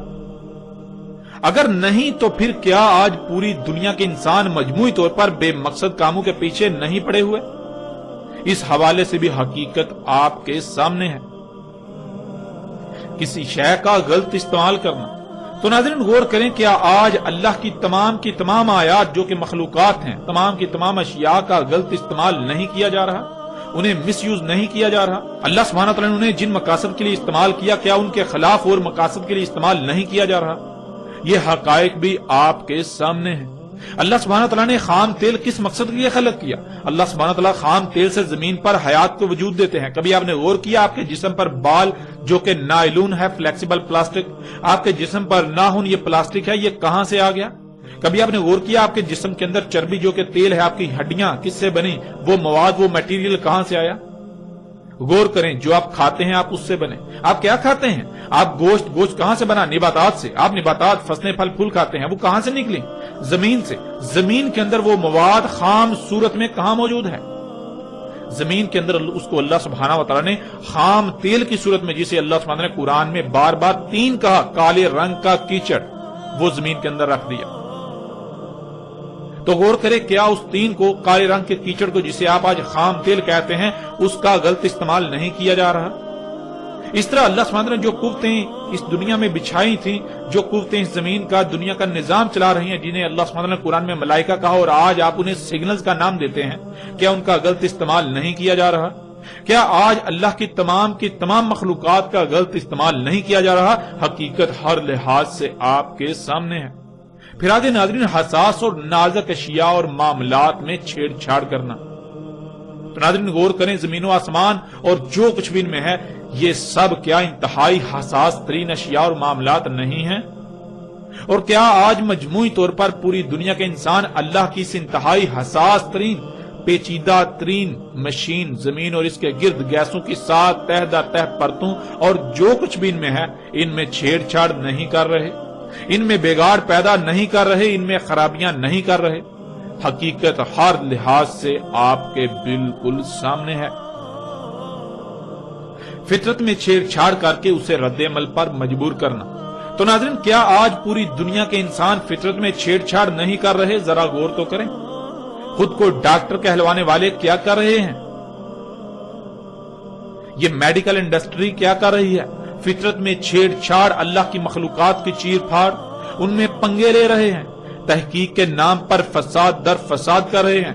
اگر نہیں تو پھر کیا آج پوری دنیا کے انسان مجموعی طور پر بے مقصد کاموں کے پیچھے نہیں پڑے ہوئے؟ اس حوالے سے بھی حقیقت آپ کے سامنے ہے۔ کسی شے کا غلط استعمال کرنا۔ تو ناظرین غور کریں، کیا آج اللہ کی تمام آیات جو کہ مخلوقات ہیں، تمام کی تمام اشیاء کا غلط استعمال نہیں کیا جا رہا؟ انہیں مس یوز نہیں کیا جا رہا؟ اللہ سبحانہ تعالیٰ نے انہیں جن مقاصد کے لیے استعمال کیا، کیا ان کے خلاف اور مقاصد کے لیے استعمال نہیں کیا جا رہا؟ یہ حقائق بھی آپ کے سامنے ہیں۔ اللہ سبحانہ تعالیٰ نے خام تیل کس مقصد کے لیے خلق کیا؟ اللہ سبحانہ تعالیٰ خام تیل سے زمین پر حیات کو وجود دیتے ہیں۔ کبھی آپ نے غور کیا آپ کے جسم پر بال جو کہ نائلون ہے، فلیکسیبل پلاسٹک، آپ کے جسم پر ناخن یہ پلاسٹک ہے، یہ کہاں سے آ گیا؟ کبھی آپ نے غور کیا آپ کے جسم کے اندر چربی جو کہ تیل ہے، آپ کی ہڈیاں کس سے بنی؟ وہ مواد، وہ میٹیریل کہاں سے آیا؟ غور کریں، جو آپ کھاتے ہیں آپ اس سے بنے۔ آپ کیا کھاتے ہیں؟ آپ گوشت کہاں سے بنا؟ نباتات سے۔ آپ نباتات، فصلیں، پھل پھول کھاتے ہیں، وہ کہاں سے نکلیں؟ زمین سے۔ زمین کے اندر وہ مواد خام صورت میں کہاں موجود ہے؟ زمین کے اندر اس کو اللہ سبحانہ و تعالیٰ نے خام تیل کی صورت میں، جسے اللہ سبحانہ نے قرآن میں بار بار 3 کہا، کالے رنگ کا کیچڑ، وہ زمین کے اندر رکھ دیا۔ تو غور کرے، کیا اس 3 کو، کالے رنگ کے کیچڑ کو جسے آپ آج خام تیل کہتے ہیں، اس کا غلط استعمال نہیں کیا جا رہا؟ اس طرح اللہ سبحانہ نے جو قوتیں اس دنیا میں بچھائی تھیں، جو قوتیں اس زمین کا، دنیا کا نظام چلا رہی ہیں، جنہیں اللہ سبحانہ نے قرآن میں ملائکہ کہا اور آج آپ انہیں سگنلز کا نام دیتے ہیں، کیا ان کا غلط استعمال نہیں کیا جا رہا؟ کیا آج اللہ کی تمام مخلوقات کا غلط استعمال نہیں کیا جا رہا؟ حقیقت ہر لحاظ سے آپ کے سامنے ہے۔ پھر آگے ناظرین، حساس اور نازک اشیاء اور معاملات میں چھیڑ چھاڑ کرنا۔ تو ناظرین غور کریں، زمین و آسمان اور جو کچھ بھی ان میں ہے، یہ سب کیا انتہائی حساس ترین اشیاء اور معاملات نہیں ہیں؟ اور کیا آج مجموعی طور پر پوری دنیا کے انسان اللہ کی اس انتہائی حساس ترین، پیچیدہ ترین مشین زمین اور اس کے گرد گیسوں کی 7 تہ در تہ پرتوں اور جو کچھ بھی ان میں ہے، ان میں چھیڑ چھاڑ نہیں کر رہے؟ ان میں بگاڑ پیدا نہیں کر رہے؟ ان میں خرابیاں نہیں کر رہے؟ حقیقت ہر لحاظ سے آپ کے بالکل سامنے ہے۔ فطرت میں چھیڑ چھاڑ کر کے اسے رد عمل پر مجبور کرنا۔ تو ناظرین، کیا آج پوری دنیا کے انسان فطرت میں چھیڑ چھاڑ نہیں کر رہے؟ ذرا غور تو کریں، خود کو ڈاکٹر کہلوانے والے کیا کر رہے ہیں؟ یہ میڈیکل انڈسٹری کیا کر رہی ہے؟ فطرت میں چھیڑ چھاڑ، اللہ کی مخلوقات کی چیر پھاڑ، ان میں پنگے لے رہے ہیں، تحقیق کے نام پر فساد در فساد کر رہے ہیں۔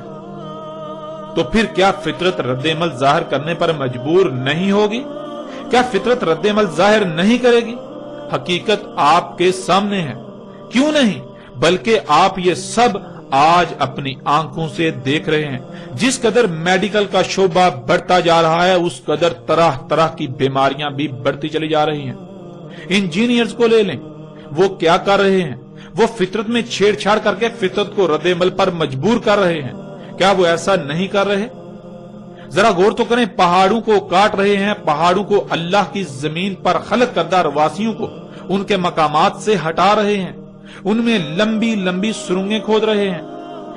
تو پھر کیا فطرت رد عمل ظاہر کرنے پر مجبور نہیں ہوگی؟ کیا فطرت رد عمل ظاہر نہیں کرے گی؟ حقیقت آپ کے سامنے ہے۔ کیوں نہیں، بلکہ آپ یہ سب آج اپنی آنکھوں سے دیکھ رہے ہیں۔ جس قدر میڈیکل کا شعبہ بڑھتا جا رہا ہے، اس قدر طرح طرح کی بیماریاں بھی بڑھتی چلی جا رہی ہیں۔ انجینئرز کو لے لیں، وہ کیا کر رہے ہیں؟ وہ فطرت میں چھیڑ چھاڑ کر کے فطرت کو رد عمل پر مجبور کر رہے ہیں۔ کیا وہ ایسا نہیں کر رہے؟ ذرا غور تو کریں، پہاڑوں کو کاٹ رہے ہیں، پہاڑوں کو، اللہ کی زمین پر خلق کردہ رواسیوں کو ان کے مقامات سے ہٹا رہے ہیں، ان میں لمبی لمبی سرنگیں کھود رہے ہیں،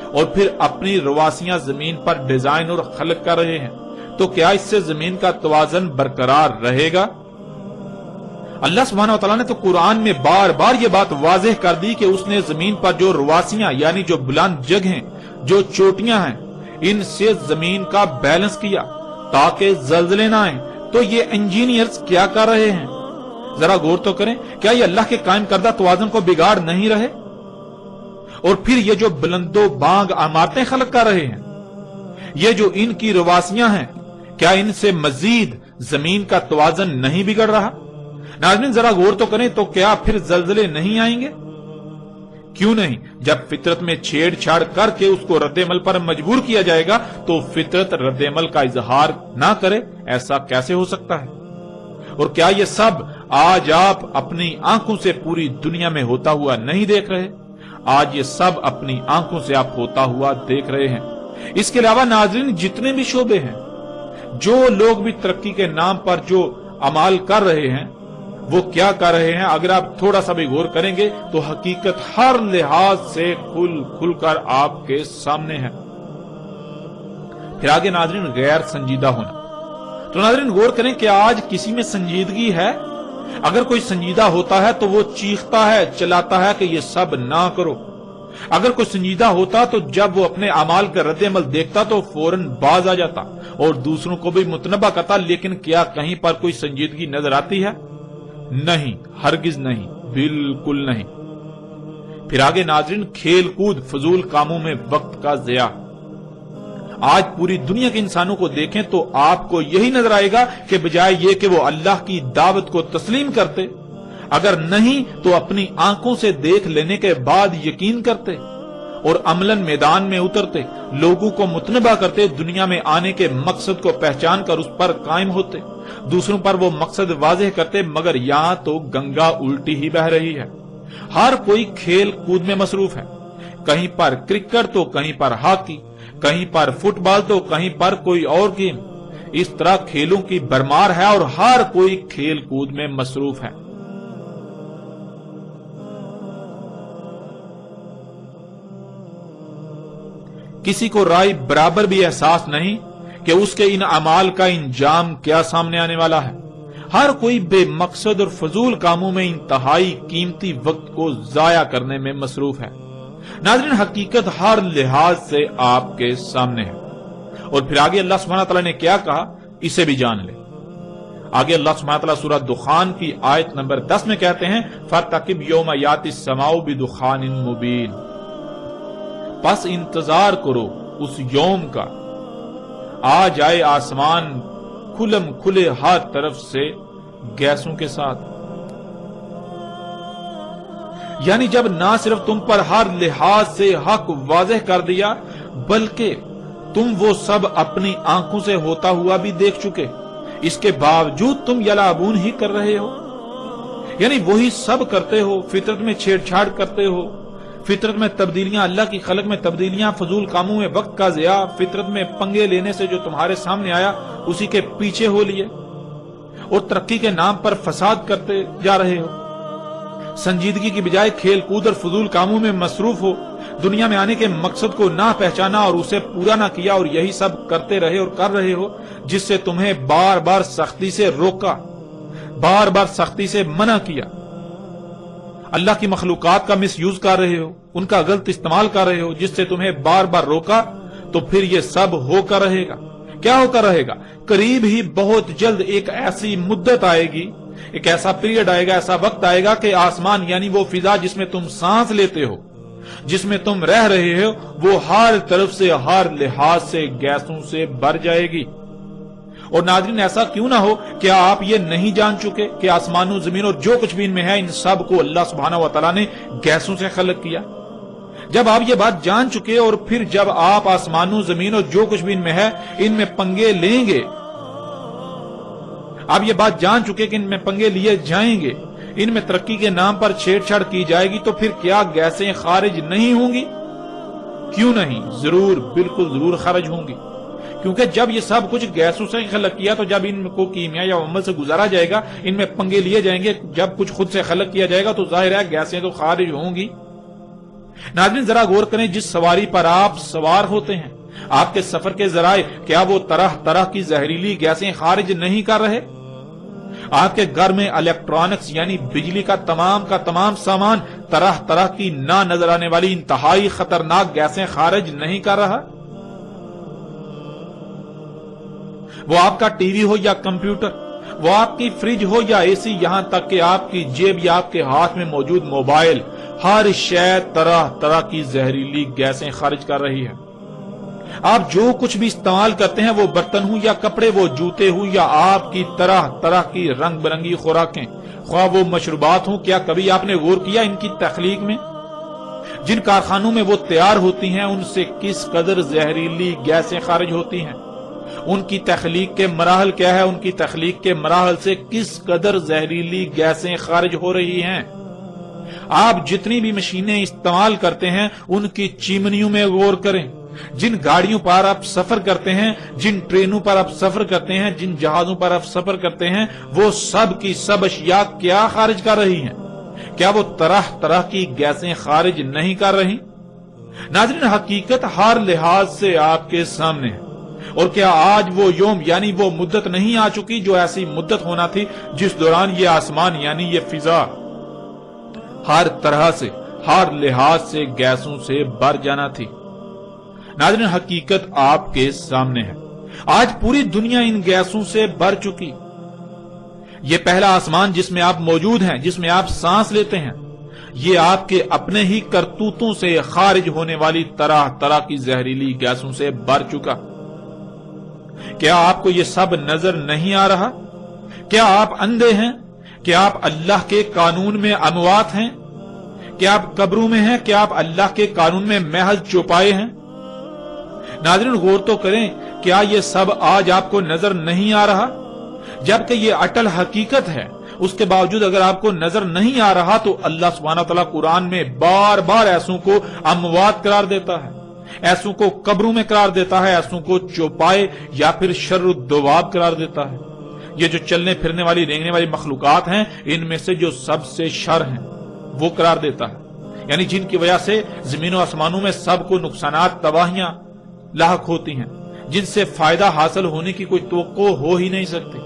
اور پھر اپنی رواسیاں زمین پر ڈیزائن اور خلق کر رہے ہیں۔ تو کیا اس سے زمین کا توازن برقرار رہے گا؟ اللہ سبحانہ وتعالیٰ نے تو قرآن میں بار بار یہ بات واضح کر دی کہ اس نے زمین پر جو رواسیاں، یعنی جو بلند جگہیں، جو چوٹیاں ہیں، ان سے زمین کا بیلنس کیا تاکہ زلزلے نہ آئیں۔ تو یہ انجینئرز کیا کر رہے ہیں؟ ذرا غور تو کریں، کیا یہ اللہ کے قائم کردہ توازن کو بگاڑ نہیں رہے؟ اور پھر یہ جو بلند و بانگ عمارتیں خلق کر رہے ہیں، یہ جو ان کی رواسیاں ہیں، کیا ان سے مزید زمین کا توازن نہیں بگڑ رہا؟ ناظرین ذرا غور تو کریں، تو کیا پھر زلزلے نہیں آئیں گے؟ کیوں نہیں؟ جب فطرت میں چھیڑ چھاڑ کر کے اس کو رد عمل پر مجبور کیا جائے گا تو فطرت رد عمل کا اظہار نہ کرے؟ ایسا کیسے ہو سکتا ہے؟ اور کیا یہ سب آج آپ اپنی آنکھوں سے پوری دنیا میں ہوتا ہوا نہیں دیکھ رہے؟ آج یہ سب اپنی آنکھوں سے آپ ہوتا ہوا دیکھ رہے ہیں۔ اس کے علاوہ ناظرین جتنے بھی شعبے ہیں، جو لوگ بھی ترقی کے نام پر جو اعمال کر رہے ہیں وہ کیا کر رہے ہیں، اگر آپ تھوڑا سا بھی غور کریں گے تو حقیقت ہر لحاظ سے کھل کر آپ کے سامنے ہے۔ پھر آگے ناظرین غیر سنجیدہ ہونا۔ تو ناظرین غور کریں کہ آج کسی میں سنجیدگی ہے؟ اگر کوئی سنجیدہ ہوتا ہے تو وہ چیختا ہے، چلاتا ہے کہ یہ سب نہ کرو۔ اگر کوئی سنجیدہ ہوتا تو جب وہ اپنے اعمال کا رد عمل دیکھتا تو فوراً باز آ جاتا اور دوسروں کو بھی متنبہ کرتا۔ لیکن کیا کہیں پر کوئی سنجیدگی نظر آتی ہے؟ نہیں، ہرگز نہیں، بالکل نہیں۔ پھر آگے ناظرین کھیل کود، فضول کاموں میں وقت کا ضیاع۔ آج پوری دنیا کے انسانوں کو دیکھیں تو آپ کو یہی نظر آئے گا کہ بجائے یہ کہ وہ اللہ کی دعوت کو تسلیم کرتے، اگر نہیں تو اپنی آنکھوں سے دیکھ لینے کے بعد یقین کرتے اور عملاً میدان میں اترتے، لوگوں کو متنبہ کرتے، دنیا میں آنے کے مقصد کو پہچان کر اس پر قائم ہوتے، دوسروں پر وہ مقصد واضح کرتے، مگر یہاں تو گنگا الٹی ہی بہہ رہی ہے۔ ہر کوئی کھیل کود میں مصروف ہے، کہیں پر کرکٹ تو کہیں پر ہاکی، کہیں پر فٹ بال تو کہیں پر کوئی اور گیم۔ اس طرح کھیلوں کی بھرمار ہے اور ہر کوئی کھیل کود میں مصروف ہے۔ کسی کو رائے برابر بھی احساس نہیں کہ اس کے ان اعمال کا انجام کیا سامنے آنے والا ہے۔ ہر کوئی بے مقصد اور فضول کاموں میں انتہائی قیمتی وقت کو ضائع کرنے میں مصروف ہے۔ ناظرین حقیقت ہر لحاظ سے آپ کے سامنے ہے۔ اور پھر آگے اللہ سبحانہ تعالیٰ نے کیا کہا، اسے بھی جان لے۔ آگے اللہ سبحانہ تعالیٰ سورہ دخان کی آیت نمبر 10 میں کہتے ہیں فَارْتَقِبْ يَوْمَ يَأْتِي السَّمَاءُ بِدُخَانٍ مُبِينٍ، پس انتظار کرو اس یوم کا، آ جائے آسمان کھلم کھلے ہر طرف سے گیسوں کے ساتھ۔ یعنی جب نہ صرف تم پر ہر لحاظ سے حق واضح کر دیا بلکہ تم وہ سب اپنی آنکھوں سے ہوتا ہوا بھی دیکھ چکے، اس کے باوجود تم یلعبون ہی کر رہے ہو، یعنی وہی سب کرتے ہو، فطرت میں چھیڑ چھاڑ کرتے ہو، فطرت میں تبدیلیاں، اللہ کی خلق میں تبدیلیاں، فضول کاموں میں وقت کا ضیاع، فطرت میں پنگے لینے سے جو تمہارے سامنے آیا اسی کے پیچھے ہو لیے، اور ترقی کے نام پر فساد کرتے جا رہے ہو۔ سنجیدگی کی بجائے کھیل کود اور فضول کاموں میں مصروف ہو، دنیا میں آنے کے مقصد کو نہ پہچانا اور اسے پورا نہ کیا، اور یہی سب کرتے رہے اور کر رہے ہو جس سے تمہیں بار بار سختی سے روکا، بار بار سختی سے منع کیا۔ اللہ کی مخلوقات کا مس یوز کر رہے ہو، ان کا غلط استعمال کر رہے ہو جس سے تمہیں بار بار روکا، تو پھر یہ سب ہو کر رہے گا۔ کیا ہو کر رہے گا؟ قریب ہی بہت جلد ایک ایسی مدت آئے گی، ایک ایسا پیریڈ آئے گا، ایسا وقت آئے گا کہ آسمان یعنی وہ فضا جس میں تم سانس لیتے ہو، جس میں تم رہ رہے ہو، وہ ہر طرف سے ہر لحاظ سے گیسوں سے بھر جائے گی۔ اور ناظرین ایسا کیوں نہ ہو، کیا آپ یہ نہیں جان چکے کہ آسمان و زمین اور جو کچھ بھی ان میں ہے، ان سب کو اللہ سبحانہ و تعالیٰ نے گیسوں سے خلق کیا؟ جب آپ یہ بات جان چکے اور پھر جب آپ آسمان و زمین اور جو کچھ بھی ان میں ہے ان میں پنگے لیں گے، آپ یہ بات جان چکے کہ ان میں پنگے لیے جائیں گے، ان میں ترقی کے نام پر چھیڑ چھاڑ کی جائے گی، تو پھر کیا گیسیں خارج نہیں ہوں گی؟ کیوں نہیں، ضرور، بالکل ضرور خارج ہوں گی، کیونکہ جب یہ سب کچھ گیسوں سے خلق کیا تو جب ان کو کیمیا یا عمل سے گزارا جائے گا، ان میں پنگے لیے جائیں گے، جب کچھ خود سے خلق کیا جائے گا تو ظاہر ہے گیسیں تو خارج ہوں گی۔ ناظرین ذرا غور کریں، جس سواری پر آپ سوار ہوتے ہیں، آپ کے سفر کے ذرائع، کیا وہ طرح طرح کی زہریلی گیسیں خارج نہیں کر رہے؟ آپ کے گھر میں الیکٹرانکس یعنی بجلی کا تمام سامان طرح طرح کی نہ نظر آنے والی انتہائی خطرناک گیسیں خارج نہیں کر رہا؟ وہ آپ کا ٹی وی ہو یا کمپیوٹر، وہ آپ کی فریج ہو یا اے سی، یہاں تک کہ آپ کی جیب یا آپ کے ہاتھ میں موجود موبائل، ہر شے طرح طرح کی زہریلی گیسیں خارج کر رہی ہے۔ آپ جو کچھ بھی استعمال کرتے ہیں، وہ برتن ہوں یا کپڑے، وہ جوتے ہوں یا آپ کی طرح طرح کی رنگ برنگی خوراکیں، خواہ وہ مشروبات ہوں، کیا کبھی آپ نے غور کیا ان کی تخلیق میں؟ جن کارخانوں میں وہ تیار ہوتی ہیں ان سے کس قدر زہریلی گیسیں خارج ہوتی ہیں؟ ان کی تخلیق کے مراحل کیا ہے؟ ان کی تخلیق کے مراحل سے کس قدر زہریلی گیسیں خارج ہو رہی ہیں؟ آپ جتنی بھی مشینیں استعمال کرتے ہیں ان کی چمنیوں میں غور کریں، جن گاڑیوں پر آپ سفر کرتے ہیں، جن ٹرینوں پر آپ سفر کرتے ہیں، جن جہازوں پر آپ سفر کرتے ہیں، وہ سب کی سب اشیاء کیا خارج کر رہی ہیں؟ کیا وہ طرح طرح کی گیسیں خارج نہیں کر رہی؟ ناظرین، حقیقت ہر لحاظ سے آپ کے سامنے ہے، اور کیا آج وہ یوم یعنی وہ مدت نہیں آ چکی جو ایسی مدت ہونا تھی جس دوران یہ آسمان یعنی یہ فضا ہر طرح سے، ہر لحاظ سے گیسوں سے بھر جانا تھی؟ ناظرین، حقیقت آپ کے سامنے ہے، آج پوری دنیا ان گیسوں سے بھر چکی۔ یہ پہلا آسمان جس میں آپ موجود ہیں، جس میں آپ سانس لیتے ہیں، یہ آپ کے اپنے ہی کرتوتوں سے خارج ہونے والی طرح طرح کی زہریلی گیسوں سے بھر چکا۔ کیا آپ کو یہ سب نظر نہیں آ رہا؟ کیا آپ اندھے ہیں؟ کیا آپ اللہ کے قانون میں اموات ہیں؟ کیا آپ قبروں میں ہیں؟ کیا آپ اللہ کے قانون میں محض چوپائے ہیں؟ ناظرین، غور تو کریں، کیا یہ سب آج آپ کو نظر نہیں آ رہا؟ جبکہ یہ اٹل حقیقت ہے، اس کے باوجود اگر آپ کو نظر نہیں آ رہا تو اللہ سبحانہ وتعالی قرآن میں بار بار ایسوں کو اموات قرار دیتا ہے، ایسوں کو قبروں میں قرار دیتا ہے، ایسوں کو چوپائے یا پھر شر الدواب قرار دیتا ہے۔ یہ جو چلنے پھرنے والی رینگنے والی مخلوقات ہیں، ان میں سے جو سب سے شر ہیں وہ قرار دیتا ہے، یعنی جن کی وجہ سے زمین و آسمانوں میں سب کو نقصانات، تباہیاں لاحق ہوتی ہیں، جن سے فائدہ حاصل ہونے کی کوئی توقع ہو ہی نہیں سکتی۔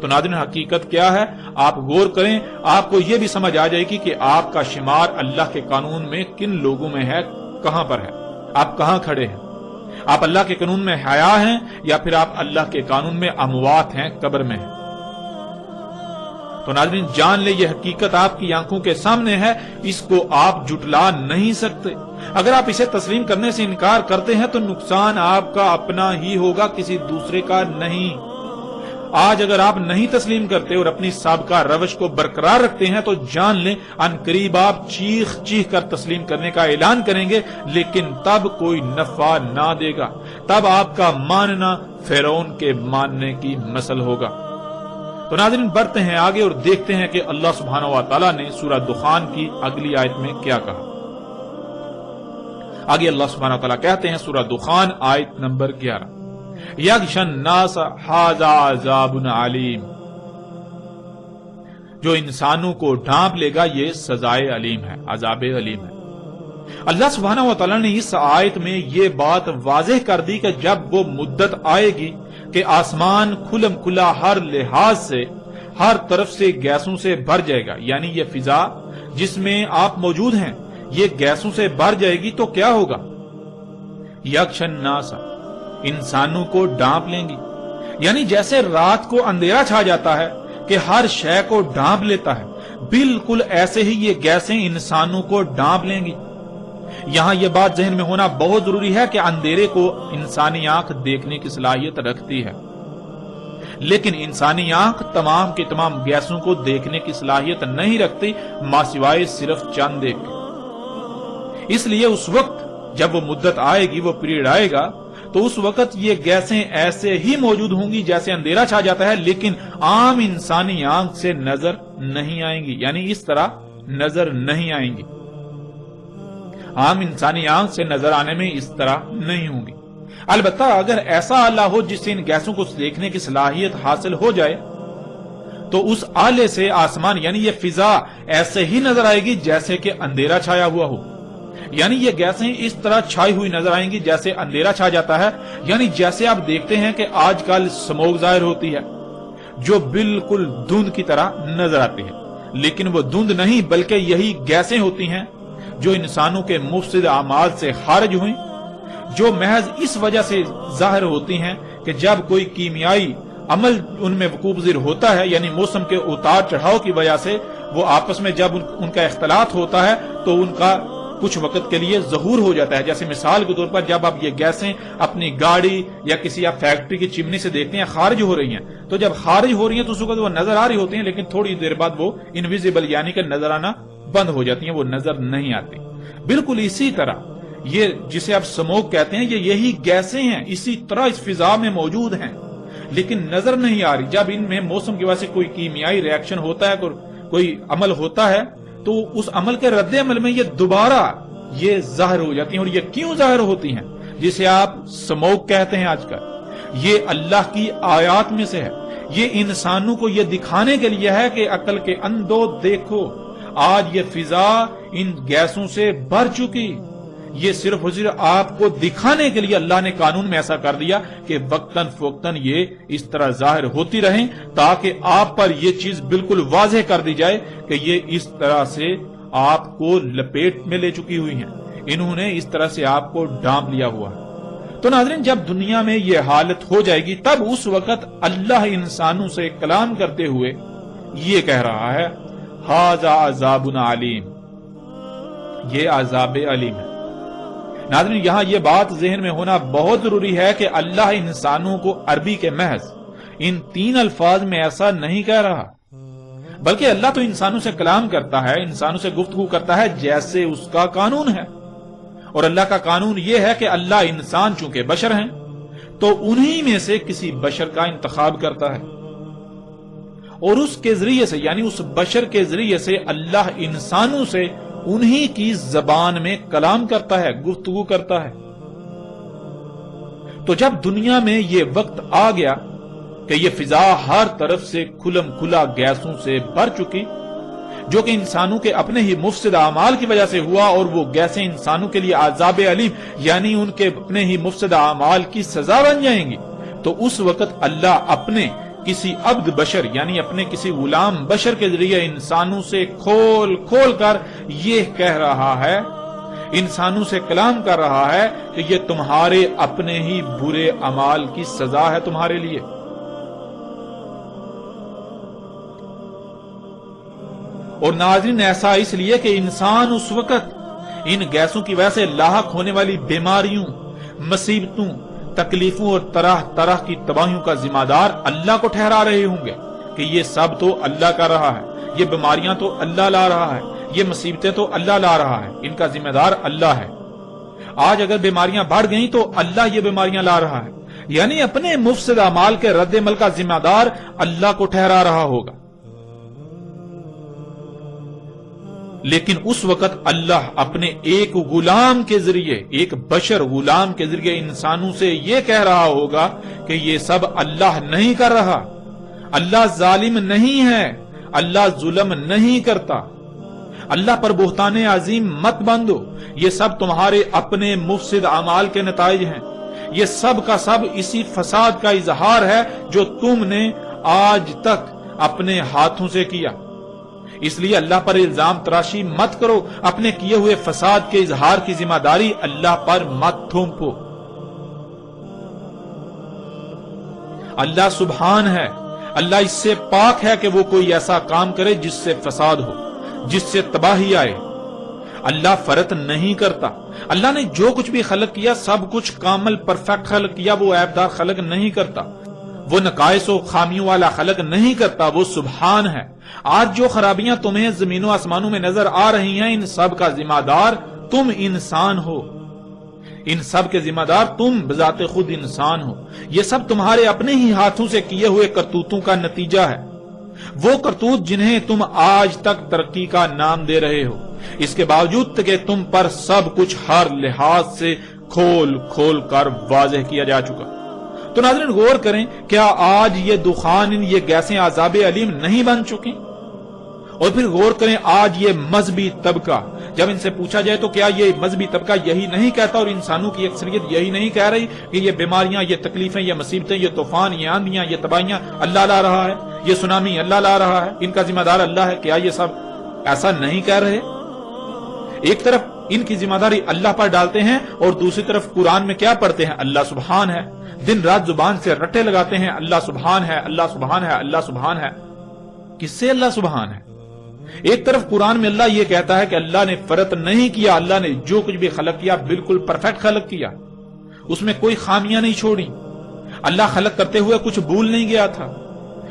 تو ناظرین، حقیقت کیا ہے؟ آپ غور کریں، آپ کو یہ بھی سمجھ آ جائے گی کہ آپ کا شمار اللہ کے قانون میں کن لوگوں میں ہے، کہاں پر ہے، آپ کہاں کھڑے ہیں۔ آپ اللہ کے قانون میں حیا ہیں یا پھر آپ اللہ کے قانون میں اموات ہیں، قبر میں ہیں۔ تو ناظرین، جان لے یہ حقیقت آپ کی آنکھوں کے سامنے ہے، اس کو آپ جھٹلا نہیں سکتے۔ اگر آپ اسے تسلیم کرنے سے انکار کرتے ہیں تو نقصان آپ کا اپنا ہی ہوگا، کسی دوسرے کا نہیں۔ آج اگر آپ نہیں تسلیم کرتے اور اپنی سابقہ روش کو برقرار رکھتے ہیں تو جان لیں ان قریب آپ چیخ چیخ کر تسلیم کرنے کا اعلان کریں گے، لیکن تب کوئی نفع نہ دے گا، تب آپ کا ماننا فرعون کے ماننے کی مثل ہوگا۔ تو ناظرین، بڑھتے ہیں آگے اور دیکھتے ہیں کہ اللہ سبحانہ و تعالیٰ نے سورہ دخان کی اگلی آیت میں کیا کہا۔ آگے اللہ سبحانہ و تعالیٰ کہتے ہیں، سورہ دخان آیت نمبر 11، یغشی الناس ھذا عذاب علیم، جو انسانوں کو ڈھانپ لے گا یہ سزائے علیم ہے، عذاب علیم ہے۔ اللہ سبحانہ و تعالیٰ نے اس آیت میں یہ بات واضح کر دی کہ جب وہ مدت آئے گی کہ آسمان کھلم کھلا ہر لحاظ سے، ہر طرف سے گیسوں سے بھر جائے گا، یعنی یہ فضا جس میں آپ موجود ہیں یہ گیسوں سے بھر جائے گی، تو کیا ہوگا؟ یغشی الناس، انسانوں کو ڈھانپ لیں گی، یعنی جیسے رات کو اندھیرا چھا جاتا ہے کہ ہر شے کو ڈھانپ لیتا ہے، بالکل ایسے ہی یہ گیسیں انسانوں کو ڈھانپ لیں گی۔ یہاں یہ بات ذہن میں ہونا بہت ضروری ہے کہ اندھیرے کو انسانی آنکھ دیکھنے کی صلاحیت رکھتی ہے، لیکن انسانی آنکھ تمام کے تمام گیسوں کو دیکھنے کی صلاحیت نہیں رکھتی، ماسوائے صرف چند ایک۔ اس لیے اس وقت جب وہ مدت آئے گی، وہ پیریڈ آئے گا، تو اس وقت یہ گیسیں ایسے ہی موجود ہوں گی جیسے اندھیرا چھا جاتا ہے، لیکن عام انسانی آنکھ سے نظر نہیں آئیں گی، یعنی اس طرح نظر نہیں آئیں گی، عام انسانی آنکھ سے نظر آنے میں اس طرح نہیں ہوں گی۔ البتہ اگر ایسا آلہ ہو جس سے ان گیسوں کو دیکھنے کی صلاحیت حاصل ہو جائے تو اس آلے سے آسمان یعنی یہ فضا ایسے ہی نظر آئے گی جیسے کہ اندھیرا چھایا ہوا ہو، یعنی یہ گیسیں اس طرح چھائی ہوئی نظر آئیں گی جیسے اندھیرا چھا جاتا ہے، یعنی جیسے آپ دیکھتے ہیں کہ آج کل سموگ ظاہر ہوتی ہے جو بالکل دھند کی طرح نظر آتی ہے، لیکن وہ دھند نہیں بلکہ یہی گیسیں ہوتی ہیں جو انسانوں کے مفسد اعمال سے خارج ہوئیں، جو محض اس وجہ سے ظاہر ہوتی ہیں کہ جب کوئی کیمیائی عمل ان میں وقوع پذیر ہوتا ہے، یعنی موسم کے اتار چڑھاؤ کی وجہ سے وہ آپس میں جب ان کا اختلاط ہوتا ہے تو ان کا کچھ وقت کے لیے ظہور ہو جاتا ہے۔ جیسے مثال کے طور پر جب آپ یہ گیسیں اپنی گاڑی یا کسی آپ فیکٹری کی چمنی سے دیکھتے ہیں خارج ہو رہی ہیں، تو جب خارج ہو رہی ہیں تو اس وقت وہ نظر آ رہی ہوتی ہیں، لیکن تھوڑی دیر بعد وہ انویزیبل یعنی کہ نظر آنا بند ہو جاتی ہیں، وہ نظر نہیں آتی۔ بالکل اسی طرح یہ جسے آپ سموگ کہتے ہیں یہی گیسیں ہیں، اسی طرح اس فضا میں موجود ہیں لیکن نظر نہیں آ رہی۔ جب ان میں موسم کی وجہ سے کوئی کیمیائی ریاکشن ہوتا ہے، کوئی عمل ہوتا ہے تو اس عمل کے رد عمل میں یہ دوبارہ یہ ظاہر ہو جاتی ہیں. اور یہ کیوں ظاہر ہوتی ہیں؟ جسے آپ سموک کہتے ہیں آج کل، یہ اللہ کی آیات میں سے ہے. یہ انسانوں کو یہ دکھانے کے لیے ہے کہ عقل کے اندھو دیکھو، آج یہ فضا ان گیسوں سے بھر چکی. یہ صرف اور صرف آپ کو دکھانے کے لیے اللہ نے قانون میں ایسا کر دیا کہ وقتاً فوقتاً یہ اس طرح ظاہر ہوتی رہیں، تاکہ آپ پر یہ چیز بالکل واضح کر دی جائے کہ یہ اس طرح سے آپ کو لپیٹ میں لے چکی ہوئی ہیں، انہوں نے اس طرح سے آپ کو ڈانپ لیا ہوا ہے. تو ناظرین، جب دنیا میں یہ حالت ہو جائے گی تب اس وقت اللہ انسانوں سے کلام کرتے ہوئے یہ کہہ رہا ہے، ھذا عذاب علیم، یہ عذاب علیم ہے. ناظرین، یہاں یہ بات ذہن میں ہونا بہت ضروری ہے کہ اللہ انسانوں کو عربی کے محض ان 3 الفاظ میں ایسا نہیں کہہ رہا، بلکہ اللہ تو انسانوں سے کلام کرتا ہے، انسانوں سے گفتگو کرتا ہے جیسے اس کا قانون ہے. اور اللہ کا قانون یہ ہے کہ اللہ انسان چونکہ بشر ہیں تو انہی میں سے کسی بشر کا انتخاب کرتا ہے، اور اس کے ذریعے سے یعنی اس بشر کے ذریعے سے اللہ انسانوں سے انہی کی زبان میں کلام کرتا ہے، گفتگو کرتا ہے. تو جب دنیا میں یہ وقت آ گیا کہ یہ فضا ہر طرف سے کھلم کھلا گیسوں سے بھر چکی، جو کہ انسانوں کے اپنے ہی مفسد اعمال کی وجہ سے ہوا، اور وہ گیسیں انسانوں کے لیے عذاب علیم یعنی ان کے اپنے ہی مفسد اعمال کی سزا بن جائیں گی، تو اس وقت اللہ اپنے کسی عبد بشر یعنی اپنے کسی غلام بشر کے ذریعے انسانوں سے کھول کھول کر یہ کہہ رہا ہے، انسانوں سے کلام کر رہا ہے کہ یہ تمہارے اپنے ہی برے اعمال کی سزا ہے تمہارے لیے. اور ناظرین، ایسا اس لیے کہ انسان اس وقت ان گیسوں کی وجہ سے لاحق ہونے والی بیماریوں، مصیبتوں، تکلیفوں اور طرح طرح کی تباہیوں کا ذمہ دار اللہ کو ٹھہرا رہے ہوں گے کہ یہ سب تو اللہ کر رہا ہے، یہ بیماریاں تو اللہ لا رہا ہے، یہ مصیبتیں تو اللہ لا رہا ہے، ان کا ذمہ دار اللہ ہے. آج اگر بیماریاں بڑھ گئیں تو اللہ یہ بیماریاں لا رہا ہے، یعنی اپنے مفسد اعمال کے رد عمل کا ذمہ دار اللہ کو ٹھہرا رہا ہوگا. لیکن اس وقت اللہ اپنے ایک غلام کے ذریعے، ایک بشر غلام کے ذریعے انسانوں سے یہ کہہ رہا ہوگا کہ یہ سب اللہ نہیں کر رہا، اللہ ظالم نہیں ہے، اللہ ظلم نہیں کرتا، اللہ پر بہتان عظیم مت باندھو، یہ سب تمہارے اپنے مفسد اعمال کے نتائج ہیں، یہ سب کا سب اسی فساد کا اظہار ہے جو تم نے آج تک اپنے ہاتھوں سے کیا. اس لیے اللہ پر الزام تراشی مت کرو، اپنے کیے ہوئے فساد کے اظہار کی ذمہ داری اللہ پر مت تھوپو. اللہ سبحان ہے، اللہ اس سے پاک ہے کہ وہ کوئی ایسا کام کرے جس سے فساد ہو، جس سے تباہی آئے. اللہ فرط نہیں کرتا، اللہ نے جو کچھ بھی خلق کیا سب کچھ کامل پرفیکٹ خلق کیا، وہ عیب دار خلق نہیں کرتا، وہ نقائص و خامیوں والا خلق نہیں کرتا، وہ سبحان ہے. آج جو خرابیاں تمہیں زمین و آسمانوں میں نظر آ رہی ہیں ان سب کا ذمہ دار تم انسان ہو، ان سب کے ذمہ دار تم بذات خود انسان ہو. یہ سب تمہارے اپنے ہی ہاتھوں سے کیے ہوئے کرتوتوں کا نتیجہ ہے، وہ کرتوت جنہیں تم آج تک ترقی کا نام دے رہے ہو، اس کے باوجود کہ تم پر سب کچھ ہر لحاظ سے کھول کھول کر واضح کیا جا چکا. تو ناظرین غور کریں، کیا آج یہ دخان، یہ گیسیں عذاب علیم نہیں بن چکی؟ اور پھر غور کریں، آج یہ مذہبی طبقہ، جب ان سے پوچھا جائے تو کیا یہ مذہبی طبقہ یہی نہیں کہتا اور انسانوں کی اکثریت یہی نہیں کہہ رہی کہ یہ بیماریاں، یہ تکلیفیں، یہ مصیبتیں، یہ طوفان، یہ آندیاں، یہ تباہیاں اللہ لا رہا ہے، یہ سونامی اللہ لا رہا ہے، ان کا ذمہ دار اللہ ہے؟ کیا یہ سب ایسا نہیں کہہ رہے؟ ایک طرف ان کی ذمہ داری اللہ پر ڈالتے ہیں اور دوسری طرف قرآن میں کیا پڑھتے ہیں؟ اللہ سبحان ہے. دن رات زبان سے رٹے لگاتے ہیں، اللہ سبحان ہے، اللہ سبحان ہے، اللہ سبحان ہے. کس سے اللہ سبحان ہے؟ ایک طرف قرآن میں اللہ یہ کہتا ہے کہ اللہ نے فرط نہیں کیا، اللہ نے جو کچھ بھی خلق کیا بالکل پرفیکٹ خلق کیا، اس میں کوئی خامیاں نہیں چھوڑی، اللہ خلق کرتے ہوئے کچھ بھول نہیں گیا تھا.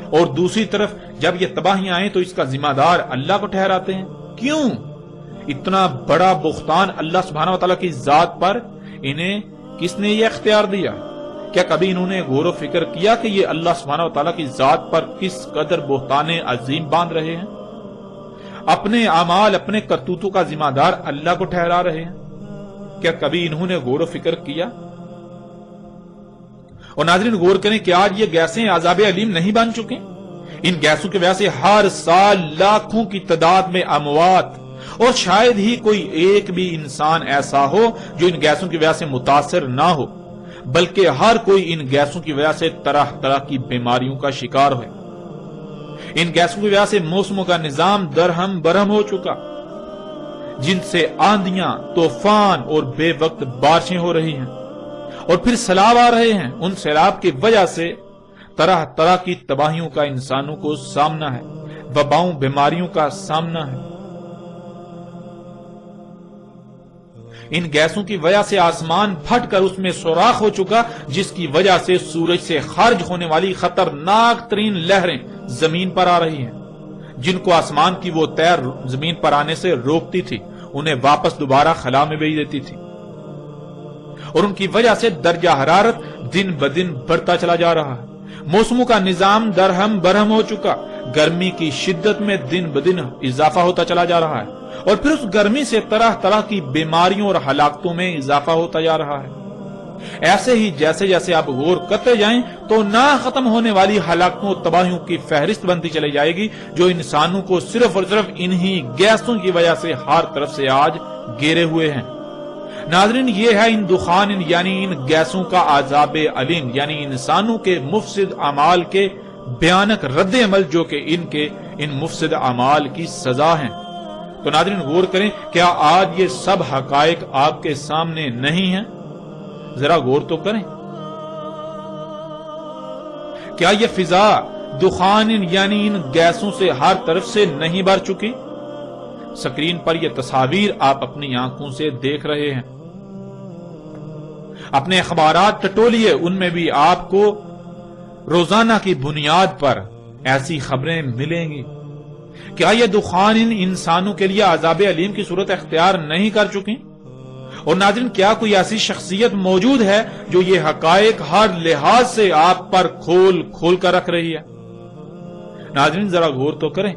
اور دوسری طرف جب یہ تباہیاں آئیں تو اس کا ذمہ دار اللہ کو ٹھہراتے ہیں. کیوں؟ اتنا بڑا بہتان اللہ سبحانہ و تعالیٰ کی ذات پر انہیں کس نے یہ اختیار دیا؟ کیا کبھی انہوں نے غور و فکر کیا کہ یہ اللہ سبحانہ و تعالیٰ کی ذات پر کس قدر بہتان عظیم باندھ رہے ہیں؟ اپنے اعمال اپنے کرتوتوں کا ذمہ دار اللہ کو ٹھہرا رہے ہیں؟ کیا کبھی انہوں نے غور و فکر کیا؟ اور ناظرین غور کریں کہ آج یہ گیسیں عذاب علیم نہیں بن چکے؟ ان گیسوں کی وجہ سے ہر سال لاکھوں کی تعداد میں اموات، اور شاید ہی کوئی ایک بھی انسان ایسا ہو جو ان گیسوں کی وجہ سے متاثر نہ ہو، بلکہ ہر کوئی ان گیسوں کی وجہ سے طرح طرح کی بیماریوں کا شکار ہوئے۔ ان گیسوں کی وجہ سے موسموں کا نظام درہم برہم ہو چکا، جن سے آندیاں، طوفان اور بے وقت بارشیں ہو رہی ہیں، اور پھر سیلاب آ رہے ہیں۔ ان سیلاب کی وجہ سے طرح طرح کی تباہیوں کا انسانوں کو سامنا ہے، وباؤں بیماریوں کا سامنا ہے۔ ان گیسوں کی وجہ سے آسمان پھٹ کر اس میں سوراخ ہو چکا، جس کی وجہ سے سورج سے خارج ہونے والی خطرناک ترین لہریں زمین پر آ رہی ہیں، جن کو آسمان کی وہ تیر زمین پر آنے سے روکتی تھی، انہیں واپس دوبارہ خلا میں بھیج دیتی تھی، اور ان کی وجہ سے درجہ حرارت دن بدن بڑھتا چلا جا رہا ہے۔ موسموں کا نظام درہم برہم ہو چکا، گرمی کی شدت میں دن بدن اضافہ ہوتا چلا جا رہا ہے، اور پھر اس گرمی سے طرح طرح کی بیماریوں اور ہلاکتوں میں اضافہ ہوتا جا رہا ہے۔ ایسے ہی جیسے جیسے آپ غور کرتے جائیں تو نہ ختم ہونے والی ہلاکتوں اور تباہیوں کی فہرست بنتی چلی جائے گی، جو انسانوں کو صرف اور صرف انہی گیسوں کی وجہ سے ہر طرف سے آج گھیرے ہوئے ہیں۔ ناظرین یہ ہے ان دخان یعنی ان گیسوں کا عذاب علیم، یعنی انسانوں کے مفسد اعمال کے بھیانک رد عمل، جو کہ ان مفسد اعمال کی سزا ہیں۔ تو ناظرین غور کریں، کیا آج یہ سب حقائق آپ کے سامنے نہیں ہیں؟ ذرا غور تو کریں۔ کیا یہ فضا دخان یعنی ان گیسوں سے ہر طرف سے نہیں بھر چکی؟ سکرین پر یہ تصاویر آپ اپنی آنکھوں سے دیکھ رہے ہیں۔ اپنے اخبارات ٹٹولیے، ان میں بھی آپ کو روزانہ کی بنیاد پر ایسی خبریں ملیں گی۔ کیا یہ دخان ان انسانوں کے لیے عذاب علیم کی صورت اختیار نہیں کر چکی؟ اور ناظرین کیا کوئی ایسی شخصیت موجود ہے جو یہ حقائق ہر لحاظ سے آپ پر کھول کھول کر رکھ رہی ہے؟ ناظرین ذرا غور تو کریں،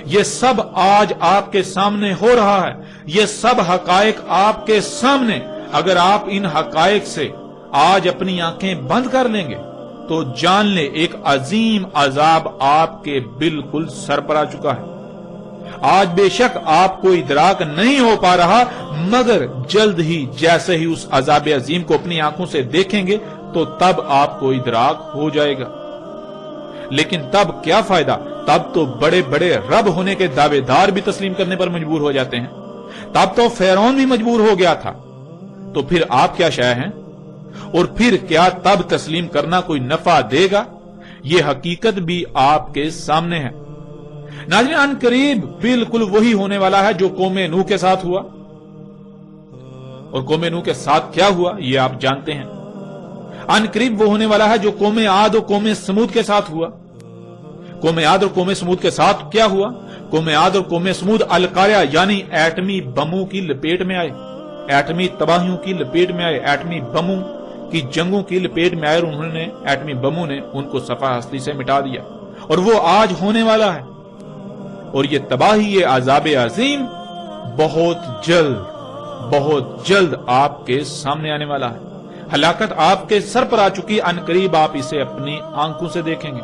یہ سب آج آپ کے سامنے ہو رہا ہے، یہ سب حقائق آپ کے سامنے۔ اگر آپ ان حقائق سے آج اپنی آنکھیں بند کر لیں گے تو جان لیں ایک عظیم عذاب آپ کے بالکل سر پر آ چکا ہے۔ آج بے شک آپ کو ادراک نہیں ہو پا رہا، مگر جلد ہی جیسے ہی اس عذاب عظیم کو اپنی آنکھوں سے دیکھیں گے تو تب آپ کو ادراک ہو جائے گا۔ لیکن تب کیا فائدہ؟ تب تو بڑے بڑے رب ہونے کے دعوے دار بھی تسلیم کرنے پر مجبور ہو جاتے ہیں، تب تو فرعون بھی مجبور ہو گیا تھا، تو پھر آپ کیا شے ہیں؟ اور پھر کیا تب تسلیم کرنا کوئی نفع دے گا؟ یہ حقیقت بھی آپ کے سامنے ہے۔ ناظرین ان قریب بالکل وہی ہونے والا ہے جو قوم نوح کے ساتھ ہوا، اور قوم نوح کے ساتھ کیا ہوا یہ آپ جانتے ہیں۔ ان قریب وہ ہونے والا ہے جو قوم عاد اور قوم سمود کے ساتھ ہوا۔ قوم عاد اور قوم سمود کے ساتھ کیا ہوا؟ قوم عاد اور قوم سمود القاریہ یعنی ایٹمی بموں کی لپیٹ میں آئے، ایٹمی تباہیوں کی لپیٹ میں آئے، ایٹمی بموں کی جنگوں کی لپیٹ میں آئے، اور انہوں نے ایٹمی بموں نے ان کو صفحہ ہستی سے مٹا دیا، اور وہ آج ہونے والا ہے۔ اور یہ تباہی، یہ عذاب عظیم بہت جلد آپ کے سامنے آنے والا ہے۔ ہلاکت آپ کے سر پر آ چکی، ان قریب آپ اسے اپنی آنکھوں سے دیکھیں گے۔